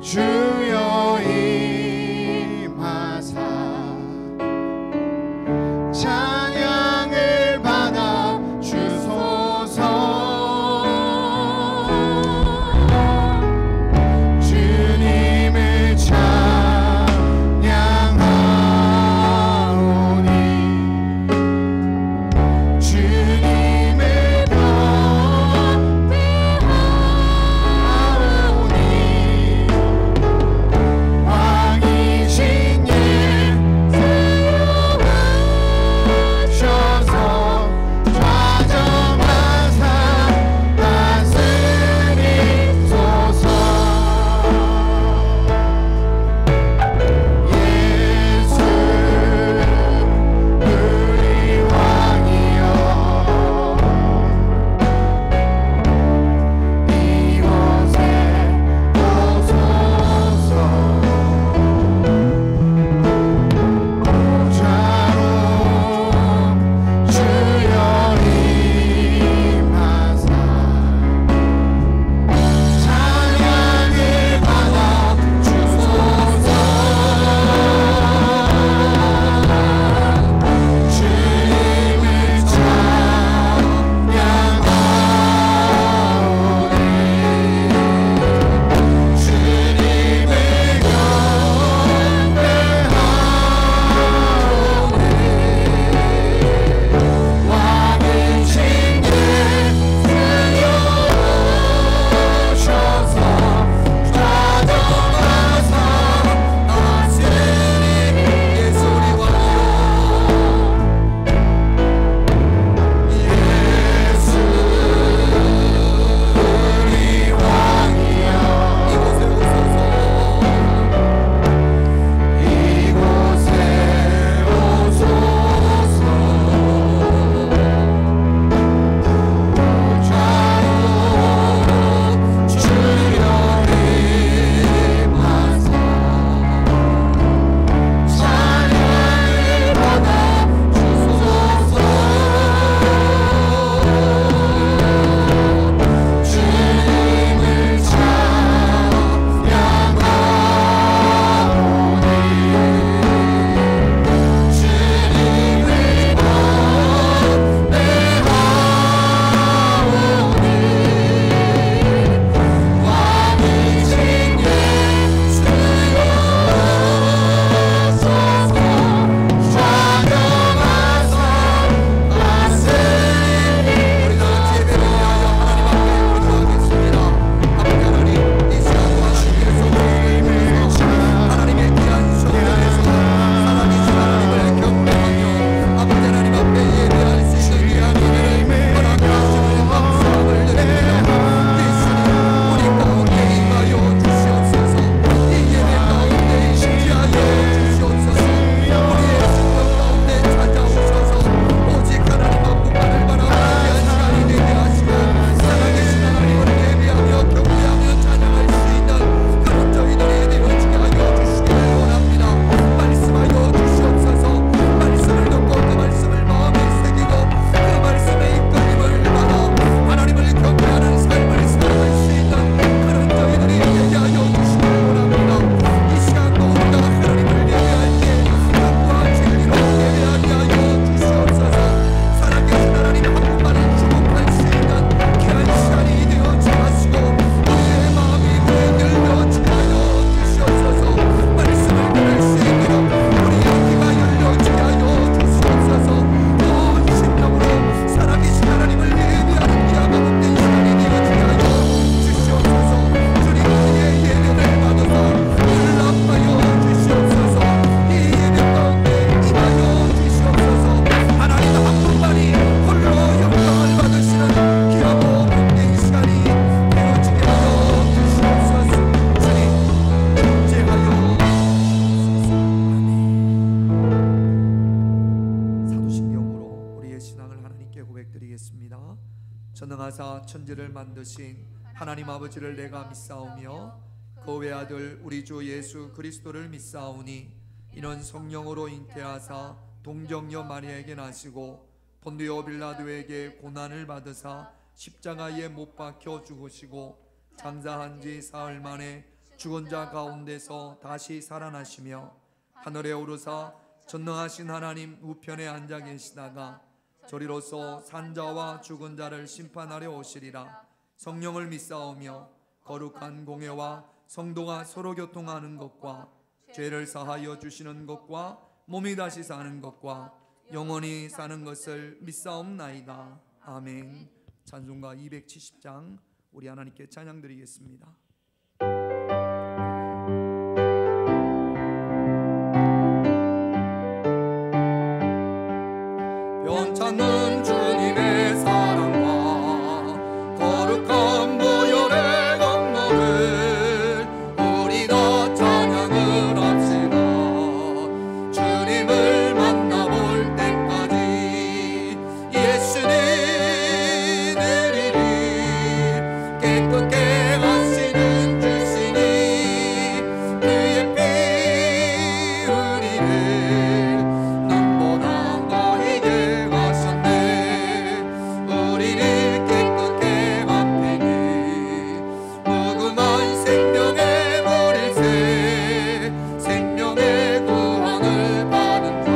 주여 임하사 찬양을 받아 주소서. 주님을 찬양하오니 주님을 경배하오니 왕이신 예수 세워주셔서 좌정하사 다스리소서. 예수 우리 왕이여 이곳에 오소서. 좌로 주여 임하사 찬양을 받아 주소서. 주님을 찬양하오니 주님을 경배하오니 왕이신 예수 세워주셔서 좌정하사 다스리니 예수 우리 왕이여 예수 우리 왕이여 이곳에 오소서. 이곳에 오소서. 좌로 주여 임하사 찬양을 받아 주소서. 주님을 찬양하오니 주님을 경배하오니 왕이신 예수 오소서. 좌정하사 다스리니 우리 다 같이 예배를 위하여 하나님 앞에 기도하겠습니다. 아버지 하나님, 이 시간과 하나님께서 하나님의 귀한 성전에서 살아계신 하나님을 경배하며 아버지 하나님 앞에 예배할 수 있는 귀한 예배를 허락하시는 감사함을 드립니다. 예수님, 우리 가운데 임하여 주시옵소서. 이 예배 가운데 임하여 주시옵소서. 우리의 생각 가운데 찾아오셔서 오직 하나님 앞만을 바라보는 귀한 시간이 되게 하시고 살아계신 하나님을 예배하며 경배하며 찬양할 수 있는 그런 저희들이 되어지게 하여 주시기를 원합니다. 말씀하여 주시옵소서. 말씀을 듣고 그 말씀을 마음에 새기고 그 말씀의 이끌림을 받아 하나님을 경배하는 삶을 살아갈 수 있는 그런 저희들이 되게 하여 주시기를 원합니다. 이 시간도 우리가 하나님을 예배할 때 뜻과 진리로 예배하게 하여 주시옵소서. 살아계신 하나님 한 분만을 주목할 수 있는 귀한 시간이 되어지게 하시고 우리의 마음이 들려지게 하여 주시옵소서. 말씀을 들을 수 있도록 우리의 귀가 열려지게 하여 주시옵소서. 온 심령으로 살아계신 하나님을 예배하는 귀한 가운데 이 시간이 되어지게 하여 주시옵소서. 주님 우리의 예배를 받아서 연락하여 주시옵소서. 이 예배 가운데 임하여 주시옵소서. 하나님 한 분만이 홀로 영광을 받으시는 귀하고 복된 시간이 되어지게 하여 주시옵소서. 주님 임재하여 주시옵소서. 아멘. 사도신경으로 우리의 신앙을 하나님께 고백드리겠습니다. 전능하사 천지를 만드신 하나님 아버지를 내가 믿사오며 그 외아들 우리 주 예수 그리스도를 믿사오니 이는 성령으로 잉태하사 동정녀 마리아에게 나시고 본디오 빌라도에게 고난을 받으사 십자가에 못 박혀 죽으시고 장사한 지 사흘 만에 죽은 자 가운데서 다시 살아나시며 하늘에 오르사 전능하신 하나님 우편에 앉아 계시다가 저리로서 산자와 죽은 자를 심판하려 오시리라. 성령을 믿사오며 거룩한 공회와 성도가 서로 교통하는 것과 죄를 사하여 주시는 것과 몸이 다시 사는 것과 영원히 사는 것을 믿사옵나이다. 아멘. 찬송가 270장 우리 하나님께 찬양 드리겠습니다. 변찮는 주님의 사랑과 거룩한 보혈의 공로를 우리 다 찬양을 합시다. 주님을 만나볼 때까지 예수님 느리리 깨끗게 하시는 주시니 그의 피 우리를 눈보다 너희게 하셨네. 우리를 깨끗게 합히니 무궁한 생명의 물일새 생명의 구원을 받은 자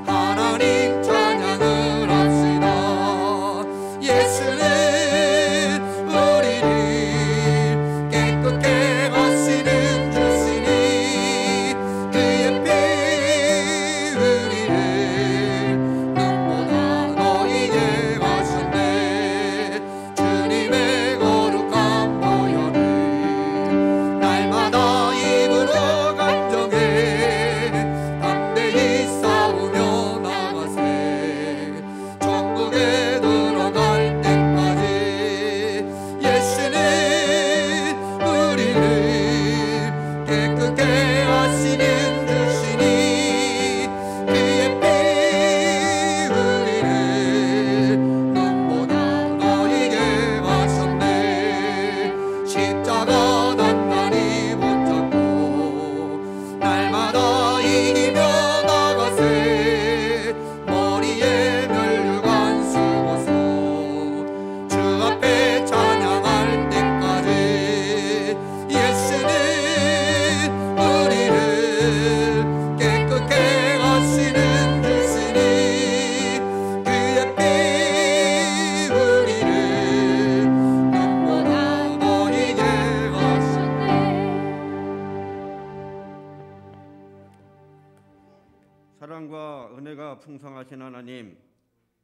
하나님 찬양을 합시다. 예수는 우리를 깨끗게 하시는 주시니 그의 피 우리를 눈보다 너희게 하셨네. 주님의 거룩한 보혈을 날마다 입으로 간정해 담대히 싸우며 나가세. 천국에 들어갈 때까지 예수는 우리를 깨끗게 하시는 주시니 그의 피 우리를 눈보다 너희게 하셨네. 십자가 단단히 붙잡고 날마다 이기며 나가세. 머리에 멸류관 쓰고서 주 앞에 찬양할 때까지 예수는 우리를 깨끗게 하시는 주시니 그의 피 우리를 눈보다 너희게 하셨네. 사랑과 은혜가 풍성하신 하나님,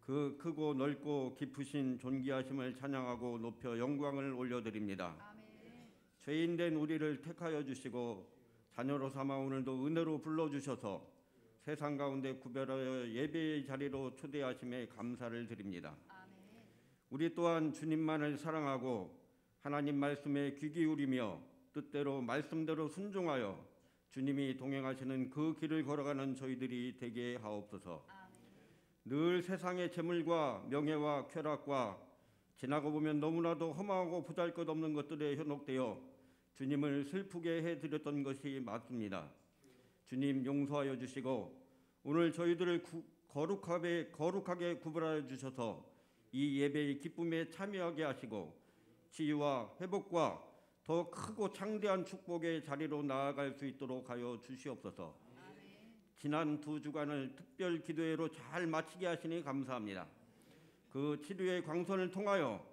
그 크고 넓고 깊으신 존귀하심을 찬양하고 높여 영광을 올려드립니다. 죄인된 우리를 택하여 주시고 자녀로 삼아 오늘도 은혜로 불러주셔서 세상 가운데 구별하여 예배의 자리로 초대하심에 감사를 드립니다. 우리 또한 주님만을 사랑하고 하나님 말씀에 귀 기울이며 뜻대로 말씀대로 순종하여 주님이 동행하시는 그 길을 걸어가는 저희들이 되게 하옵소서. 늘 세상의 재물과 명예와 쾌락과 지나고 보면 너무나도 험하고 보잘것없는 것들에 현혹되어 주님을 슬프게 해드렸던 것이 맞습니다. 주님 용서하여 주시고 오늘 저희들을 거룩하게 구별하여 주셔서 이 예배의 기쁨에 참여하게 하시고 치유와 회복과 더 크고 창대한 축복의 자리로 나아갈 수 있도록 하여 주시옵소서. 지난 2주간을 특별 기도회로 잘 마치게 하시니 감사합니다. 그 치료의 광선을 통하여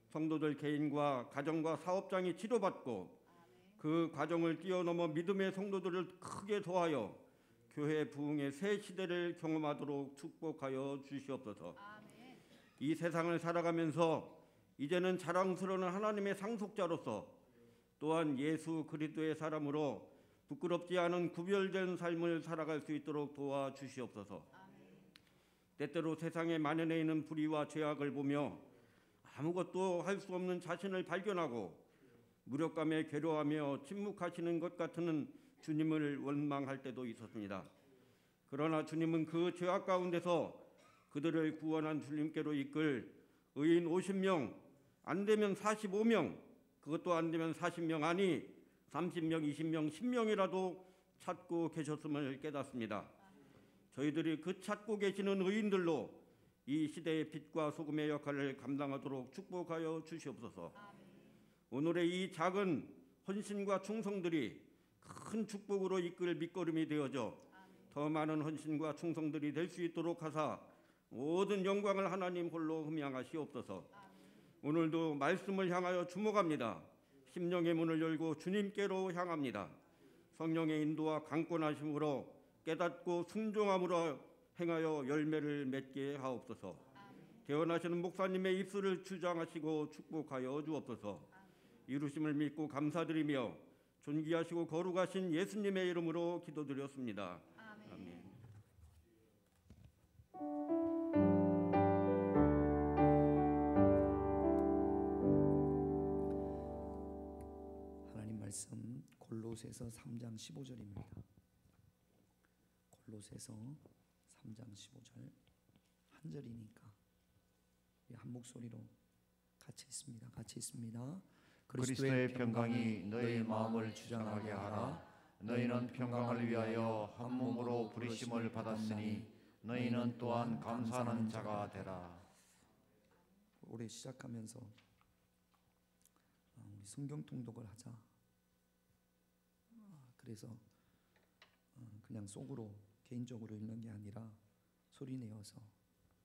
성도들 개인과 가정과 사업장이 치료받고 그 과정을 뛰어넘어 믿음의 성도들을 크게 도하여 교회 부흥의 새 시대를 경험하도록 축복하여 주시옵소서. 이 세상을 살아가면서 이제는 자랑스러운 하나님의 상속자로서 또한 예수 그리스도의 사람으로 부끄럽지 않은 구별된 삶을 살아갈 수 있도록 도와주시옵소서. 때때로 세상에 만연해 있는 불의와 죄악을 보며 아무것도 할 수 없는 자신을 발견하고 무력감에 괴로워하며 침묵하시는 것 같은 주님을 원망할 때도 있었습니다. 그러나 주님은 그 죄악 가운데서 그들을 구원한 주님께로 이끌 의인 50명, 안 되면 45명, 그것도 안 되면 40명, 아니 30명, 20명, 10명이라도 찾고 계셨음을 깨닫습니다. 저희들이 그 찾고 계시는 의인들로 이 시대의 빛과 소금의 역할을 감당하도록 축복하여 주시옵소서. 오늘의 이 작은 헌신과 충성들이 큰 축복으로 이끌 밑거름이 되어져 더 많은 헌신과 충성들이 될 수 있도록 하사 모든 영광을 하나님 홀로 흠양하시옵소서. 오늘도 말씀을 향하여 주목합니다. 심령의 문을 열고 주님께로 향합니다. 성령의 인도와 강권하심으로 깨닫고 순종함으로 행하여 열매를 맺게 하옵소서. 개원하시는 목사님의 입술을 주장하시고 축복하여 주옵소서. 이루심을 믿고 감사드리며 존귀하시고 거룩하신 예수님의 이름으로 기도드렸습니다. 아멘. 하나님 말씀 골로새서 3장 15절입니다. 골로새서 3장 15절 한 절이니까 한 목소리로 같이 있습니다. 같이 있습니다. 그리스도의 평강이 너희 마음을 주장하게 하라. 너희는 평강을 위하여 한 몸으로 부르심을 받았으니 너희는 또한 감사하는 자가 되라. 올해 시작하면서 우리 성경 통독을 하자. 그래서 그냥 속으로 개인적으로 읽는 게 아니라 소리 내어서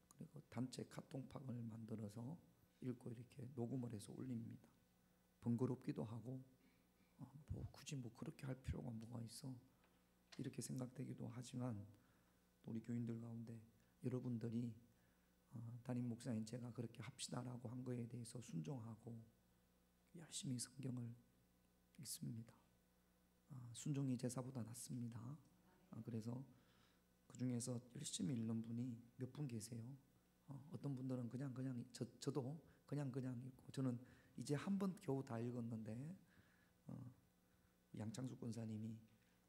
그리고 단체 카톡방을 만들어서 읽고 이렇게 녹음을 해서 올립니다. 번거롭기도 하고 뭐 굳이 뭐 그렇게 할 필요가 뭐가 있어 이렇게 생각되기도 하지만 또 우리 교인들 가운데 여러분들이 담임 목사님 제가 그렇게 합시다라고 한 거에 대해서 순종하고 열심히 성경을 읽습니다. 순종이 제사보다 낫습니다. 그래서 그 중에서 열심히 읽는 분이 몇 분 계세요. 어떤 분들은 그냥 저도 그냥 읽고 저는 이제 한 번 겨우 다 읽었는데 양창숙 권사님이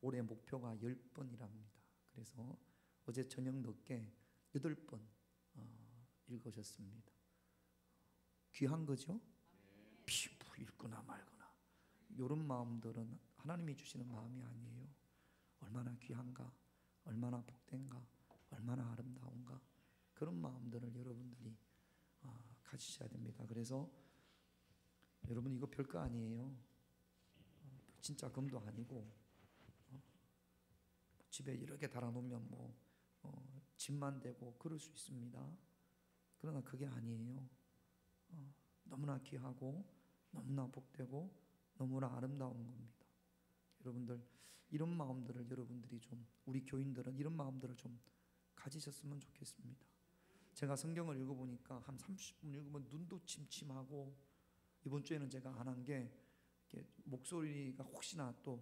올해 목표가 10번이랍니다. 그래서 어제 저녁 늦게 8번 읽으셨습니다. 귀한 거죠? 피부 읽거나 말거나 이런 마음들은 하나님이 주시는 마음이 아니에요. 얼마나 귀한가, 얼마나 복된가, 얼마나 아름다운가 그런 마음들을 여러분들이 가지셔야 됩니다. 그래서 여러분 이거 별거 아니에요. 진짜 금도 아니고 집에 여러 개 달아놓으면 뭐 집만 되고 그럴 수 있습니다. 그러나 그게 아니에요. 너무나 귀하고 너무나 복되고 너무나 아름다운 겁니다. 여러분들 이런 마음들을 여러분들이 좀 우리 교인들은 이런 마음들을 좀 가지셨으면 좋겠습니다. 제가 성경을 읽어보니까 한 30분 읽으면 눈도 침침하고 이번 주에는 제가 안 한 게 목소리가 혹시나 또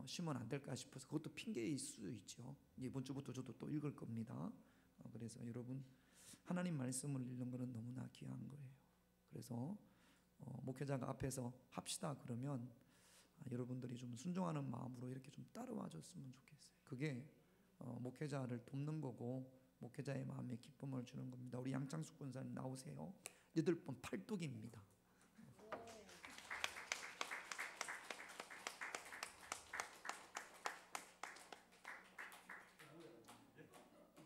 쉬면 안 될까 싶어서 그것도 핑계일 수 있죠. 이번 주부터 저도 또 읽을 겁니다. 그래서 여러분 하나님 말씀을 읽는 것은 너무나 귀한 거예요. 그래서 목회자가 앞에서 합시다 그러면 여러분들이 좀 순종하는 마음으로 이렇게 좀 따라와 줬으면 좋겠어요. 그게 목회자를 돕는 거고 목회자의 마음에 기쁨을 주는 겁니다. 우리 양창숙 권사님 나오세요. 8번 팔뚝입니다.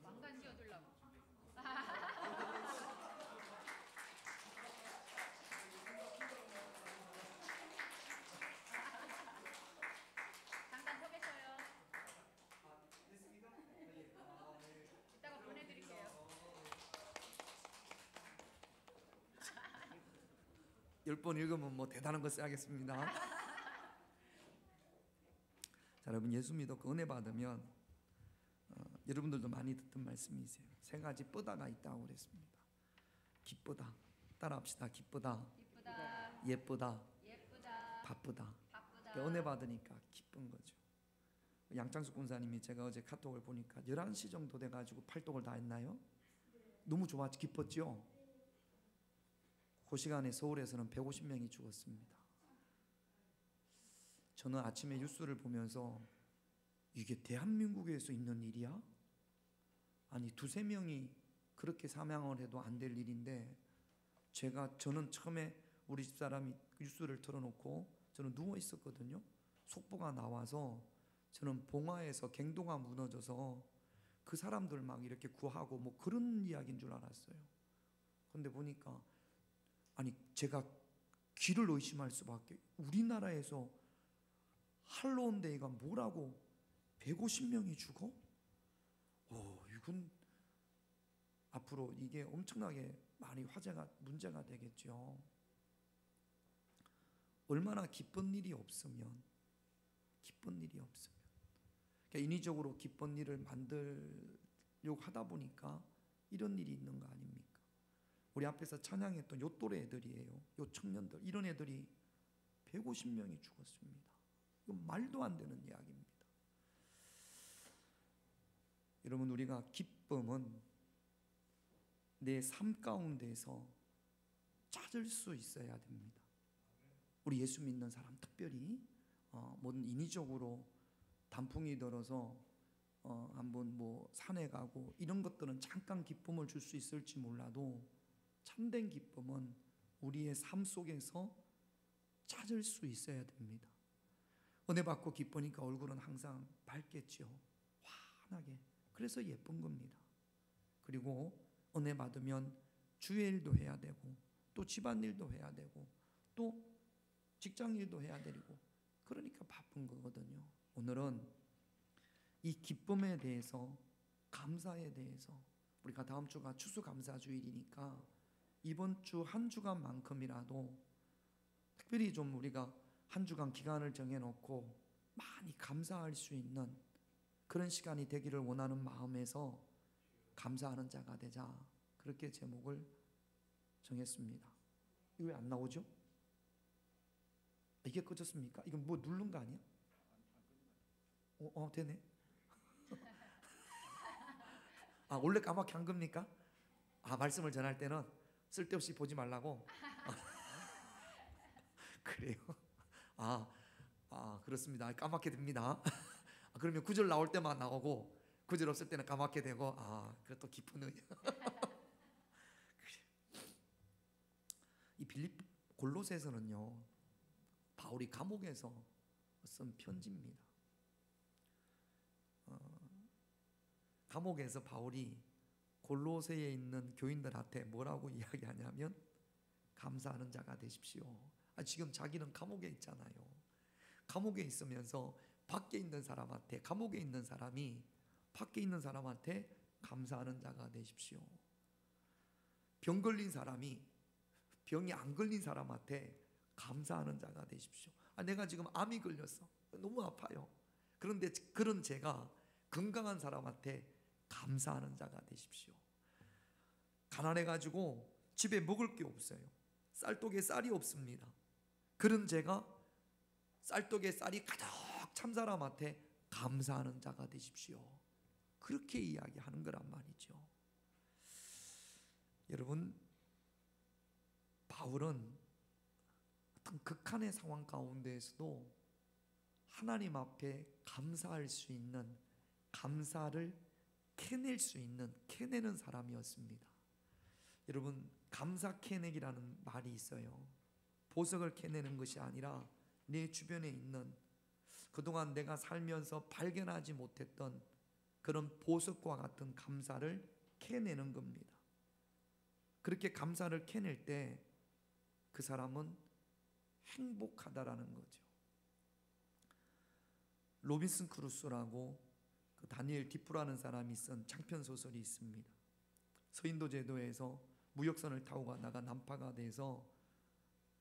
왕관 씌워주려고. 잠깐 서 계셔요. 이따가 보내드릴게요. 10번 읽으면 뭐 대단한 거 써야겠습니다. 자, 여러분 예수 믿고 은혜 받으면 여러분들도 많이 듣던 말씀이세요. 3가지 쁘다가 있다고 그랬습니다. 기쁘다. 따라합시다. 기쁘다. 이쁘다. 예쁘다. 예쁘다. 바쁘다. 바쁘다. 은혜 받으니까 기쁜 거죠. 양창숙 권사님이 제가 어제 카톡을 보니까 11시 정도 돼가지고 팔독을 다 했나요? 너무 좋았지. 기뻤죠? 그 시간에 서울에서는 150명이 죽었습니다. 저는 아침에 뉴스를 보면서 이게 대한민국에서 있는 일이야? 아니 2-3명이 그렇게 사망을 해도 안 될 일인데 저는 처음에 우리 집사람이 뉴스를 틀어놓고 저는 누워 있었거든요. 속보가 나와서 저는 봉화에서 갱도가 무너져서 그 사람들 막 이렇게 구하고 뭐 그런 이야기인 줄 알았어요. 근데 보니까 아니 제가 귀를 의심할 수밖에 우리나라에서 할로운데이가 뭐라고 150명이 죽어? 이건 앞으로 이게 엄청나게 많이 화제가 문제가 되겠죠. 얼마나 기쁜 일이 없으면 그러니까 인위적으로 기쁜 일을 만들려고 하다 보니까 이런 일이 있는 거 아닙니까? 우리 앞에서 찬양했던 요 또래 애들이에요. 요 청년들, 이런 애들이 150명이 죽었습니다. 이건 말도 안 되는 이야기입니다. 여러분, 우리가 기쁨은 내 삶 가운데서 찾을 수 있어야 됩니다. 우리 예수 믿는 사람 특별히 뭐든 인위적으로 단풍이 들어서 한번 뭐 산에 가고 이런 것들은 잠깐 기쁨을 줄 수 있을지 몰라도 참된 기쁨은 우리의 삶 속에서 찾을 수 있어야 됩니다. 은혜 받고 기쁘니까 얼굴은 항상 밝겠죠. 환하게. 그래서 예쁜 겁니다. 그리고 은혜 받으면 주의 일도 해야 되고 또 집안일도 해야 되고 또 직장일도 해야 되고 그러니까 바쁜 거거든요. 오늘은 이 기쁨에 대해서, 감사에 대해서, 우리가 다음 주가 추수감사주일이니까 이번 주 한 주간만큼이라도 특별히 좀 우리가 한 주간 기간을 정해놓고 많이 감사할 수 있는 그런 시간이 되기를 원하는 마음에서 감사하는 자가 되자, 그렇게 제목을 정했습니다. 이거 왜 안 나오죠? 이게 꺼졌습니까? 이건 뭐 누른 거 아니야? 되네. 원래 까맣게 한 겁니까? 말씀을 전할 때는 쓸데없이 보지 말라고. 그래요? 그렇습니다. 까맣게 됩니다. 그러면 구절 나올 때만 나오고 구절 없을 때는 까맣게 되고, 그것도 깊은 의미. 이 골로새서는요, 바울이 감옥에서 쓴 편지입니다. 감옥에서 바울이 골로새에 있는 교인들한테 뭐라고 이야기하냐면 감사하는 자가 되십시오. 지금 자기는 감옥에 있잖아요. 감옥에 있으면서 밖에 있는 사람한테, 감옥에 있는 사람이 밖에 있는 사람한테 감사하는 자가 되십시오. 병 걸린 사람이 병이 안 걸린 사람한테 감사하는 자가 되십시오. 내가 지금 암이 걸렸어. 너무 아파요. 그런데 그런 제가 건강한 사람한테 감사하는 자가 되십시오. 가난해가지고 집에 먹을 게 없어요. 쌀독에 쌀이 없습니다. 그런 제가 쌀독에 쌀이 가득 찬 사람한테 감사하는 자가 되십시오. 그렇게 이야기하는 거란 말이죠. 여러분, 바울은 어떤 극한의 상황 가운데에서도 하나님 앞에 감사할 수 있는, 감사를 캐낼 수 있는, 캐내는 사람이었습니다. 여러분, 감사 캐내기라는 말이 있어요. 보석을 캐내는 것이 아니라 내 주변에 있는 그동안 내가 살면서 발견하지 못했던 그런 보석과 같은 감사를 캐내는 겁니다. 그렇게 감사를 캐낼 때 그 사람은 행복하다라는 거죠. 로빈슨 크루소라고 그 다니엘 디프라는 사람이 쓴 장편 소설이 있습니다. 서인도 제도에서 무역선을 타고 가다가 난파가 돼서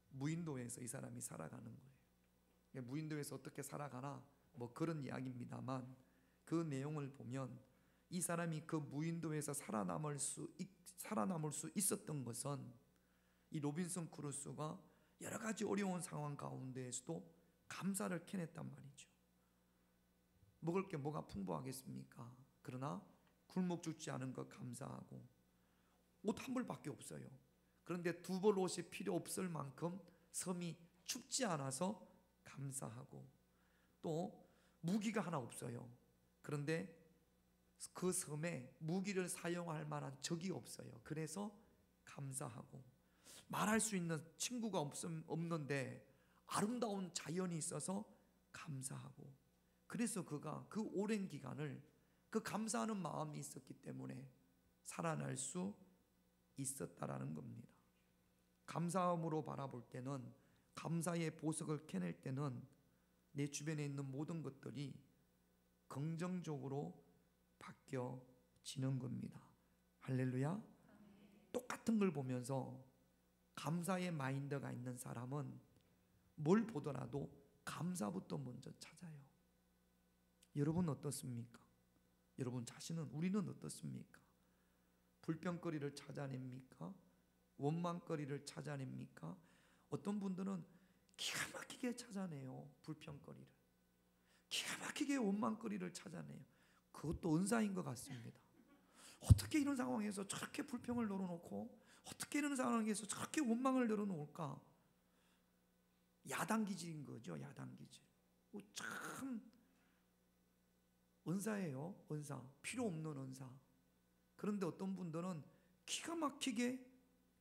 무인도에서 이 사람이 살아가는 거예요. 무인도에서 어떻게 살아가나 뭐 그런 이야기입니다만, 그 내용을 보면 이 사람이 그 무인도에서 살아남을 수 있었던 것은 이 로빈슨 크루소가 여러 가지 어려운 상황 가운데에서도 감사를 캐냈단 말이죠. 먹을 게 뭐가 풍부하겠습니까? 그러나 굶어 죽지 않은 것 감사하고, 옷 한 벌밖에 없어요. 그런데 두 벌 옷이 필요 없을 만큼 섬이 춥지 않아서 감사하고, 또 무기가 하나 없어요. 그런데 그 섬에 무기를 사용할 만한 적이 없어요. 그래서 감사하고, 말할 수 있는 친구가 없는데 아름다운 자연이 있어서 감사하고, 그래서 그가 그 오랜 기간을 그 감사하는 마음이 있었기 때문에 살아날 수 있었다라는 겁니다. 감사함으로 바라볼 때는, 감사의 보석을 캐낼 때는 내 주변에 있는 모든 것들이 긍정적으로 바뀌어지는 겁니다. 할렐루야. 똑같은 걸 보면서 감사의 마인드가 있는 사람은 뭘 보더라도 감사부터 먼저 찾아요. 여러분 어떻습니까? 여러분 자신은, 우리는 어떻습니까? 불평거리를 찾아냅니까? 원망거리를 찾아냅니까? 어떤 분들은 기가 막히게 찾아내요. 불평거리를 기가 막히게 원망거리를 찾아내요. 그것도 은사인 것 같습니다. 어떻게 이런 상황에서 저렇게 불평을 늘어놓고 어떻게 이런 상황에서 저렇게 원망을 늘어놓을까? 야단기질인 거죠. 야단기질. 참 은사예요. 은사. 필요 없는 은사. 그런데 어떤 분들은 기가 막히게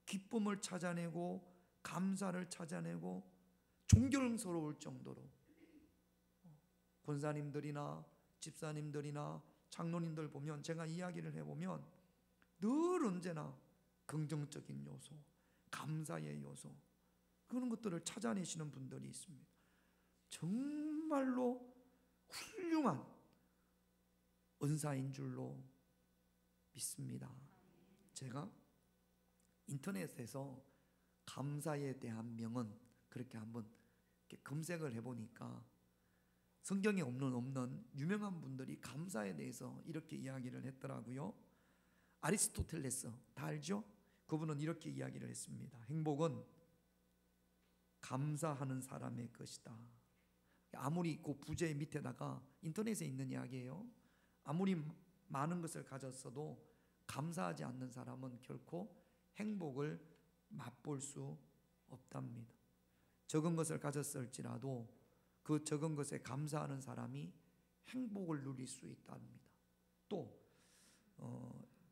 기쁨을 찾아내고 감사를 찾아내고 존경스러울 정도로 권사님들이나 집사님들이나 장로님들 보면, 제가 이야기를 해보면 늘 언제나 긍정적인 요소, 감사의 요소, 그런 것들을 찾아내시는 분들이 있습니다. 정말로 훌륭한 은사인 줄로 믿습니다. 제가 인터넷에서 감사에 대한 명언 그렇게 한번 이렇게 검색을 해보니까 성경에 없는 유명한 분들이 감사에 대해서 이렇게 이야기를 했더라고요. 아리스토텔레스 다 알죠? 그분은 이렇게 이야기를 했습니다. 행복은 감사하는 사람의 것이다. 아무리 그 부제 밑에다가, 인터넷에 있는 이야기예요. 아무리 많은 것을 가졌어도 감사하지 않는 사람은 결코 행복을 맛볼 수 없답니다. 적은 것을 가졌을지라도 그 적은 것에 감사하는 사람이 행복을 누릴 수 있답니다. 또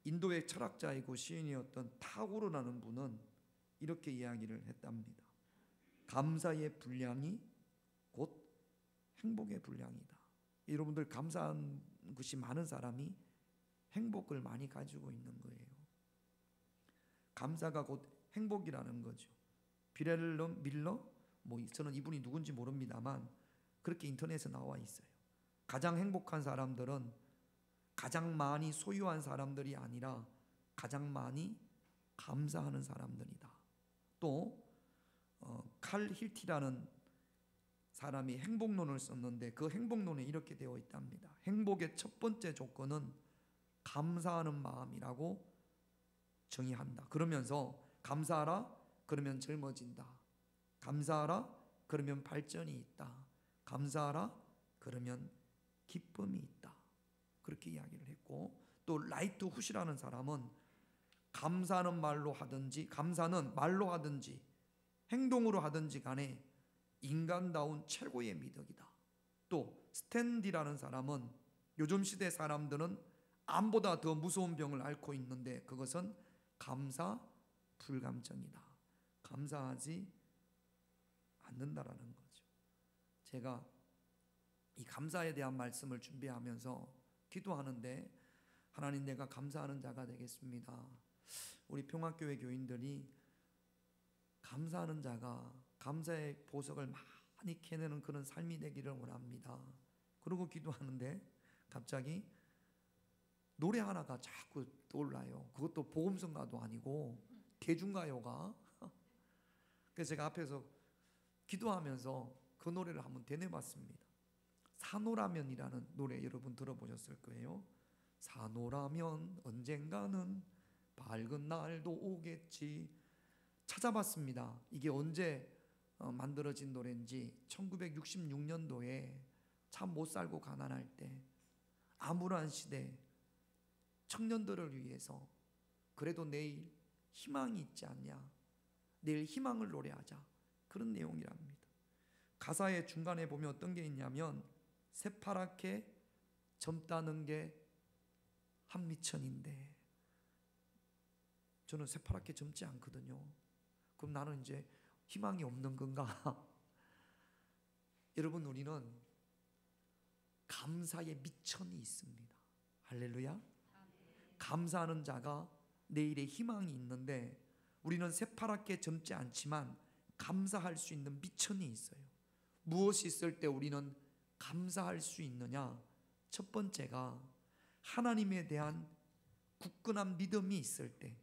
인도의 철학자이고 시인이었던 타고르라는 분은 이렇게 이야기를 했답니다. 감사의 분량이 곧 행복의 분량이다. 여러분들 감사한 것이 많은 사람이 행복을 많이 가지고 있는 거예요. 감사가 곧 행복이라는 거죠. 비렐러 밀러, 저는 이분이 누군지 모릅니다만 그렇게 인터넷에 나와 있어요. 가장 행복한 사람들은 가장 많이 소유한 사람들이 아니라 가장 많이 감사하는 사람들이다. 또 칼 힐티라는 사람이 행복론을 썼는데 그 행복론에 이렇게 되어 있답니다. 행복의 첫 번째 조건은 감사하는 마음이라고 정의한다. 그러면서 감사하라 그러면 젊어진다. 감사하라 그러면 발전이 있다. 감사하라 그러면 기쁨이 있다. 그렇게 이야기를 했고, 또 라이트 훗이라는 사람은 감사는 말로 하든지, 감사는 말로 하든지 행동으로 하든지 간에 인간다운 최고의 미덕이다. 또 스탠디라는 사람은 요즘 시대 사람들은 암보다 더 무서운 병을 앓고 있는데 그것은 감사 불감증이다. 감사하지 않는다라는 거죠. 제가 이 감사에 대한 말씀을 준비하면서 기도하는데, 하나님 내가 감사하는 자가 되겠습니다. 우리 평화교회 교인들이 감사하는 자가 감사의 보석을 많이 캐내는 그런 삶이 되기를 원합니다. 그러고 기도하는데 갑자기 노래 하나가 자꾸 떠올라요. 그것도 복음성가도 아니고 대중가요가. 그래서 제가 앞에서 기도하면서 그 노래를 한번 되뇌봤습니다. 산호라면이라는 노래 여러분 들어보셨을 거예요. 산호라면 언젠가는 밝은 날도 오겠지. 찾아봤습니다. 이게 언제 만들어진 노래인지. 1966년도에 참 못살고 가난할 때 암울한 시대 청년들을 위해서 그래도 내일 희망이 있지 않냐, 내일 희망을 노래하자, 그런 내용이랍니다. 가사의 중간에 보면 어떤 게 있냐면 새파랗게 젊다는 게 한미천인데, 저는 새파랗게 젊지 않거든요. 그럼 나는 이제 희망이 없는 건가? 여러분, 우리는 감사의 미천이 있습니다. 할렐루야. 감사하는 자가 내일의 희망이 있는데, 우리는 새파랗게 젊지 않지만 감사할 수 있는 미천이 있어요. 무엇이 있을 때 우리는 감사할 수 있느냐? 첫 번째가 하나님에 대한 굳건한 믿음이 있을 때,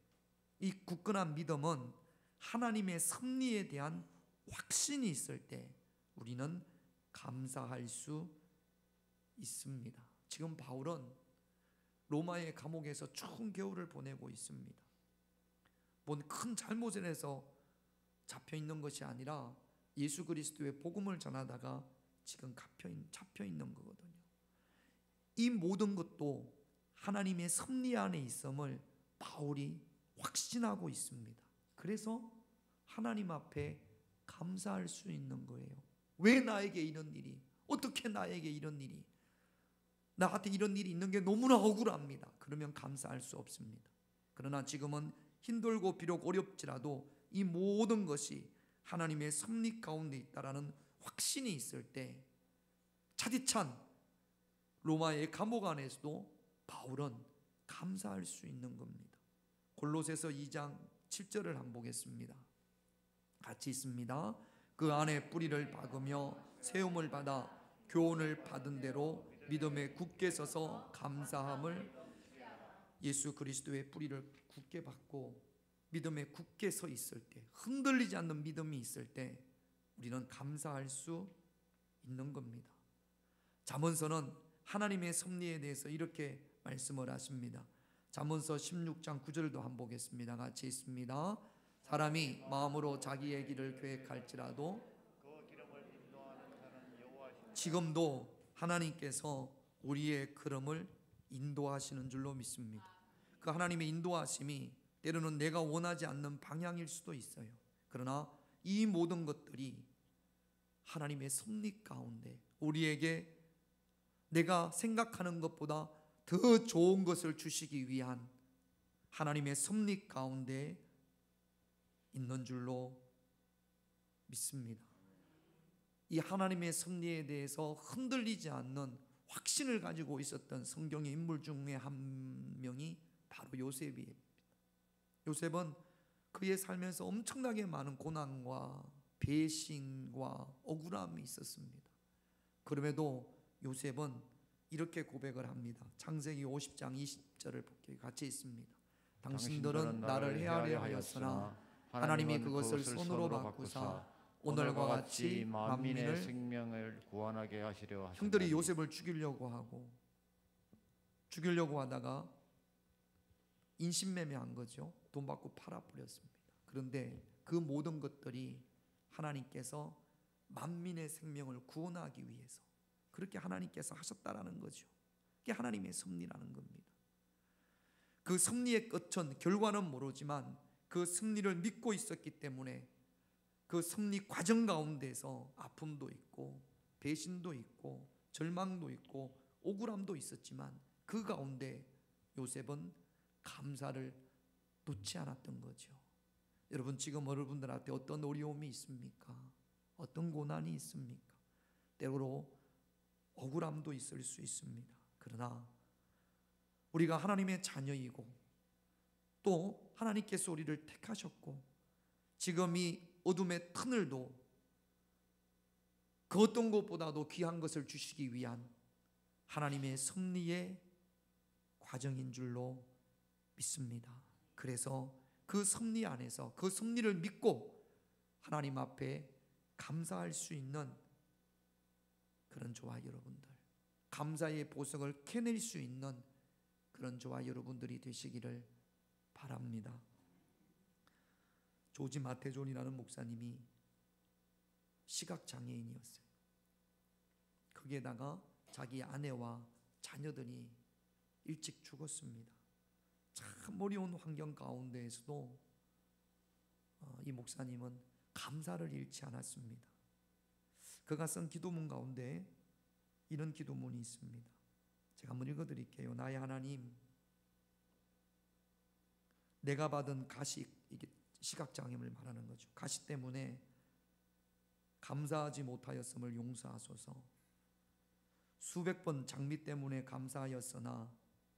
이 굳건한 믿음은 하나님의 섭리에 대한 확신이 있을 때 우리는 감사할 수 있습니다. 지금 바울은 로마의 감옥에서 추운 겨울을 보내고 있습니다. 뭔 큰 잘못을 해서 잡혀 있는 것이 아니라 예수 그리스도의 복음을 전하다가 지금 잡혀 있는 거거든요. 이 모든 것도 하나님의 섭리 안에 있음을 바울이 확신하고 있습니다. 그래서 하나님 앞에 감사할 수 있는 거예요. 왜 나에게 이런 일이? 어떻게 나에게 이런 일이? 나한테 이런 일이 있는 게 너무나 억울합니다. 그러면 감사할 수 없습니다. 그러나 지금은 힘들고 비록 어렵지라도 이 모든 것이 하나님의 섭리 가운데 있다라는 확신이 있을 때 차디찬 로마의 감옥 안에서도 바울은 감사할 수 있는 겁니다. 골로새서 2장 7절을 한번 보겠습니다. 같이 있습니다. 그 안에 뿌리를 박으며 세움을 받아 교훈을 받은 대로 믿음에 굳게 서서 감사함을, 예수 그리스도의 뿌리를 굳게 받고 믿음에 굳게 서 있을 때, 흔들리지 않는 믿음이 있을 때 우리는 감사할 수 있는 겁니다. 잠언서는 하나님의 섭리에 대해서 이렇게 말씀을 하십니다. 잠언서 16장 9절도 한번 보겠습니다. 같이 있습니다. 사람이 마음으로 자기의 길을 계획할지라도 지금도 하나님께서 우리의 걸음을 인도하시는 줄로 믿습니다. 그 하나님의 인도하심이 때로는 내가 원하지 않는 방향일 수도 있어요. 그러나 이 모든 것들이 하나님의 섭리 가운데 우리에게 내가 생각하는 것보다 더 좋은 것을 주시기 위한 하나님의 섭리 가운데 있는 줄로 믿습니다. 이 하나님의 섭리에 대해서 흔들리지 않는 확신을 가지고 있었던 성경의 인물 중에 한 명이 바로 요셉이에요. 요셉은 그의 삶에서 엄청나게 많은 고난과 배신과 억울함이 있었습니다. 그럼에도 요셉은 이렇게 고백을 합니다. 창세기 50장 20절을 볼게요. 같이 있습니다. 당신들은 나를 헤아려 하였으나 하나님이 그것을 손으로 바꾸사 오늘과 같이 만민의 생명을 구원하게 하시려 하셨나니. 형들이 요셉을 죽이려고 하다가 인신매매한 거죠. 돈 받고 팔아버렸습니다. 그런데 그 모든 것들이 하나님께서 만민의 생명을 구원하기 위해서 그렇게 하나님께서 하셨다라는 거죠. 그게 하나님의 섭리라는 겁니다. 그 섭리의 끝은, 결과는 모르지만 그 섭리를 믿고 있었기 때문에 그 섭리 과정 가운데서 아픔도 있고 배신도 있고 절망도 있고 억울함도 있었지만 그 가운데 요셉은 감사를 놓지 않았던 거죠. 여러분, 지금 여러분들한테 어떤 어려움이 있습니까? 어떤 고난이 있습니까? 때로 억울함도 있을 수 있습니다. 그러나 우리가 하나님의 자녀이고 또 하나님께서 우리를 택하셨고 지금 이 어둠의 터널도 그 어떤 것보다도 귀한 것을 주시기 위한 하나님의 섭리의 과정인 줄로 믿습니다. 그래서 그 섭리 안에서 그 섭리를 믿고 하나님 앞에 감사할 수 있는 그런 저와 여러분들, 감사의 보석을 캐낼 수 있는 그런 저와 여러분들이 되시기를 바랍니다. 조지 마테존이라는 목사님이 시각장애인이었어요. 거기에다가 자기 아내와 자녀들이 일찍 죽었습니다. 참 어려운 환경 가운데에서도 이 목사님은 감사를 잃지 않았습니다. 그가 쓴 기도문 가운데 이런 기도문이 있습니다. 제가 한번 읽어드릴게요. 나의 하나님, 내가 받은 가식, 이게 시각장애를 말하는 거죠. 가시 때문에 감사하지 못하였음을 용서하소서. 수백 번 장미 때문에 감사하였으나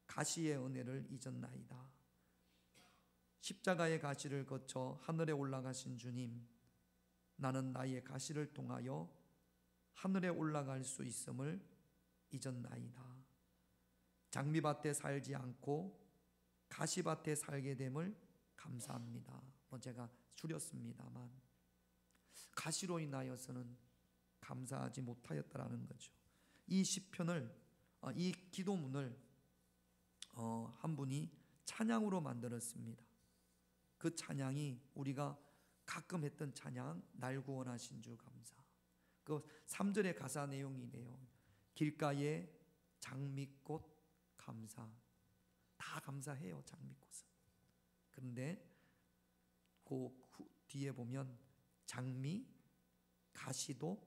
가시의 은혜를 잊었나이다. 십자가의 가시를 거쳐 하늘에 올라가신 주님, 나는 나의 가시를 통하여 하늘에 올라갈 수 있음을 잊었나이다. 장미밭에 살지 않고 가시밭에 살게 됨을 감사합니다. 제가 줄였습니다만 가시로 인하여서는 감사하지 못하였다라는 거죠. 이 시편을 이 기도문을 한 분이 찬양으로 만들었습니다. 그 찬양이 우리가 가끔 했던 찬양, 날 구원하신 주 감사. 그 3절의 가사 내용이네요. 길가에 장미꽃 감사. 다 감사해요, 장미꽃은. 그런데 그 뒤에 보면 장미, 가시도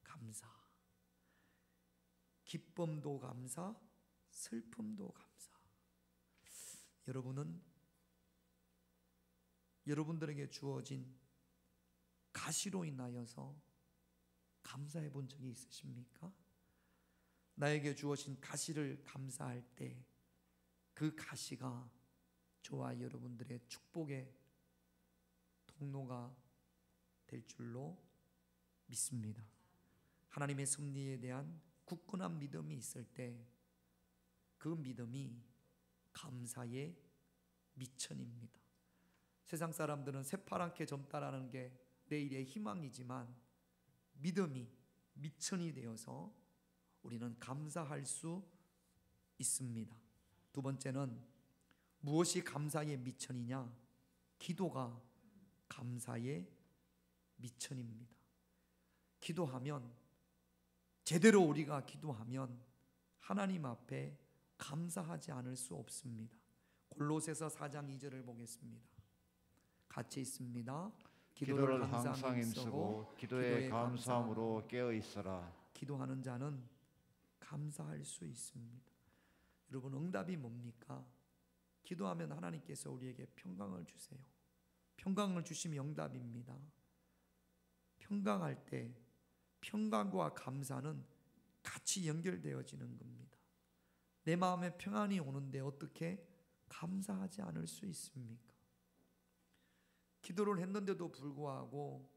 감사, 기쁨도 감사, 슬픔도 감사. 여러분은 여러분들에게 주어진 가시로 인하여서 감사해 본 적이 있으십니까? 나에게 주어진 가시를 감사할 때 그 가시가 저와 여러분들의 축복의 통로가 될 줄로 믿습니다. 하나님의 섭리에 대한 굳건한 믿음이 있을 때 그 믿음이 감사의 미천입니다. 세상 사람들은 새파랗게 젊다라는 게 내일의 희망이지만 믿음이 미천이 되어서 우리는 감사할 수 있습니다. 두 번째는 무엇이 감사의 미천이냐? 기도가 감사의 미천입니다. 기도하면, 제대로 우리가 기도하면 하나님 앞에 감사하지 않을 수 없습니다. 골로새서 4장 2절을 보겠습니다. 같이 있습니다. 기도를 항상 힘쓰고 기도에 감사함으로 깨어 있어라. 기도하는 자는 감사할 수 있습니다. 여러분, 응답이 뭡니까? 기도하면 하나님께서 우리에게 평강을 주세요. 평강을 주시면 응답입니다. 평강할 때 평강과 감사는 같이 연결되어지는 겁니다. 내 마음에 평안이 오는데 어떻게 감사하지 않을 수 있습니까? 기도를 했는데도 불구하고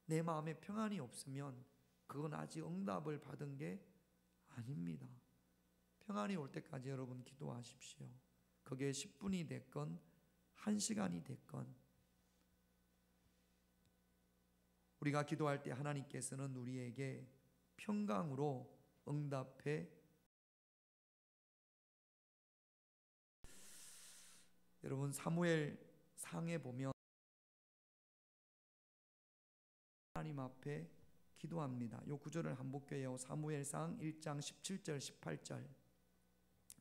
내 마음에 평안이 없으면 그건 아직 응답을 받은 게 아닙니다. 평안이 올 때까지 여러분 기도하십시오. 그게 10분이 됐건 1시간이 됐건 우리가 기도할 때 하나님께서는 우리에게 평강으로 응답해. 여러분, 사무엘 상에 보면 하나님 앞에 기도합니다. 이 구절을 한번 볼게요. 사무엘상 1장 17절 18절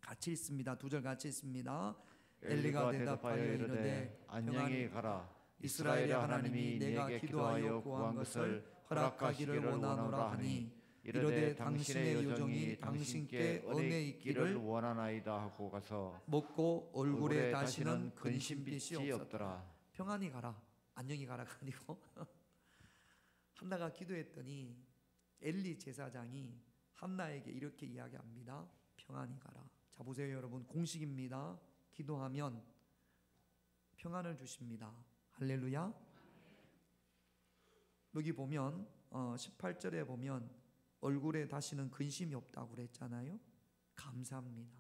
같이 있습니다. 두 절 같이 있습니다. 엘리가 대답하여 이르되 안녕히 가라. 이스라엘의 하나님이 내가 기도하여 구한 것을 허락하기를 원하노라 하니 이르되 당신의 여종이 당신께 은혜 있기를 원하나이다 하고 가서 먹고 얼굴에 다시는 근심빛이 없었더라. 없더라. 평안히 가라, 안녕히 가라가 아니고 한나가 기도했더니 엘리 제사장이 한나에게 이렇게 이야기합니다. 평안히 가라. 자, 보세요 여러분, 공식입니다. 기도하면 평안을 주십니다. 할렐루야. 여기 보면 18절에 보면 얼굴에 다시는 근심이 없다고 그랬잖아요. 감사합니다.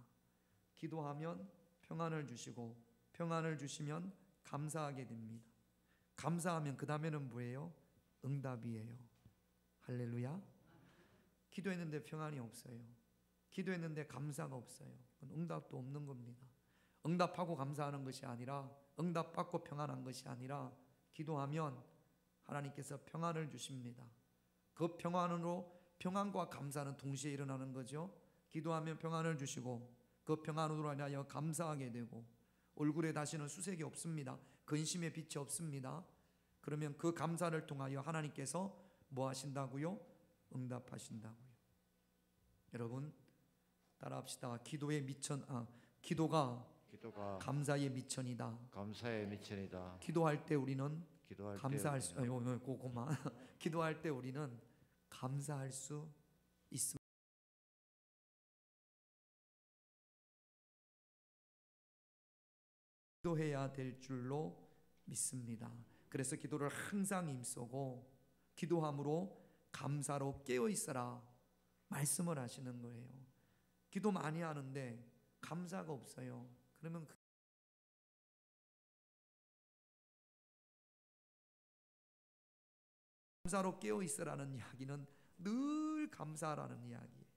기도하면 평안을 주시고 평안을 주시면 감사하게 됩니다. 감사하면 그 다음에는 뭐예요? 응답이에요. 할렐루야. 기도했는데 평안이 없어요. 기도했는데 감사가 없어요. 그건 응답도 없는 겁니다. 응답하고 감사하는 것이 아니라, 응답받고 평안한 것이 아니라, 기도하면 하나님께서 평안을 주십니다. 그 평안으로 평안과 감사는 동시에 일어나는 거죠. 기도하면 평안을 주시고 그 평안으로 인하여 감사하게 되고 얼굴에 다시는 수색이 없습니다. 근심의 빛이 없습니다. 그러면 그 감사를 통하여 하나님께서 뭐 하신다고요? 응답하신다고요. 여러분 따라합시다. 기도가 감사의 미천이다. 감사의 미천이다. 기도할 때 우리는 감사할 수, 그거만 기도할 때 우리는 감사할 수 있습니다. 기도해야 될 줄로 믿습니다. 그래서 기도를 항상 힘쓰고 기도함으로 감사로 깨어 있어라 말씀을 하시는 거예요. 기도 많이 하는데 감사가 없어요. 그러면 감사로 깨어 있으라는 이야기는 늘 감사라는 이야기예요.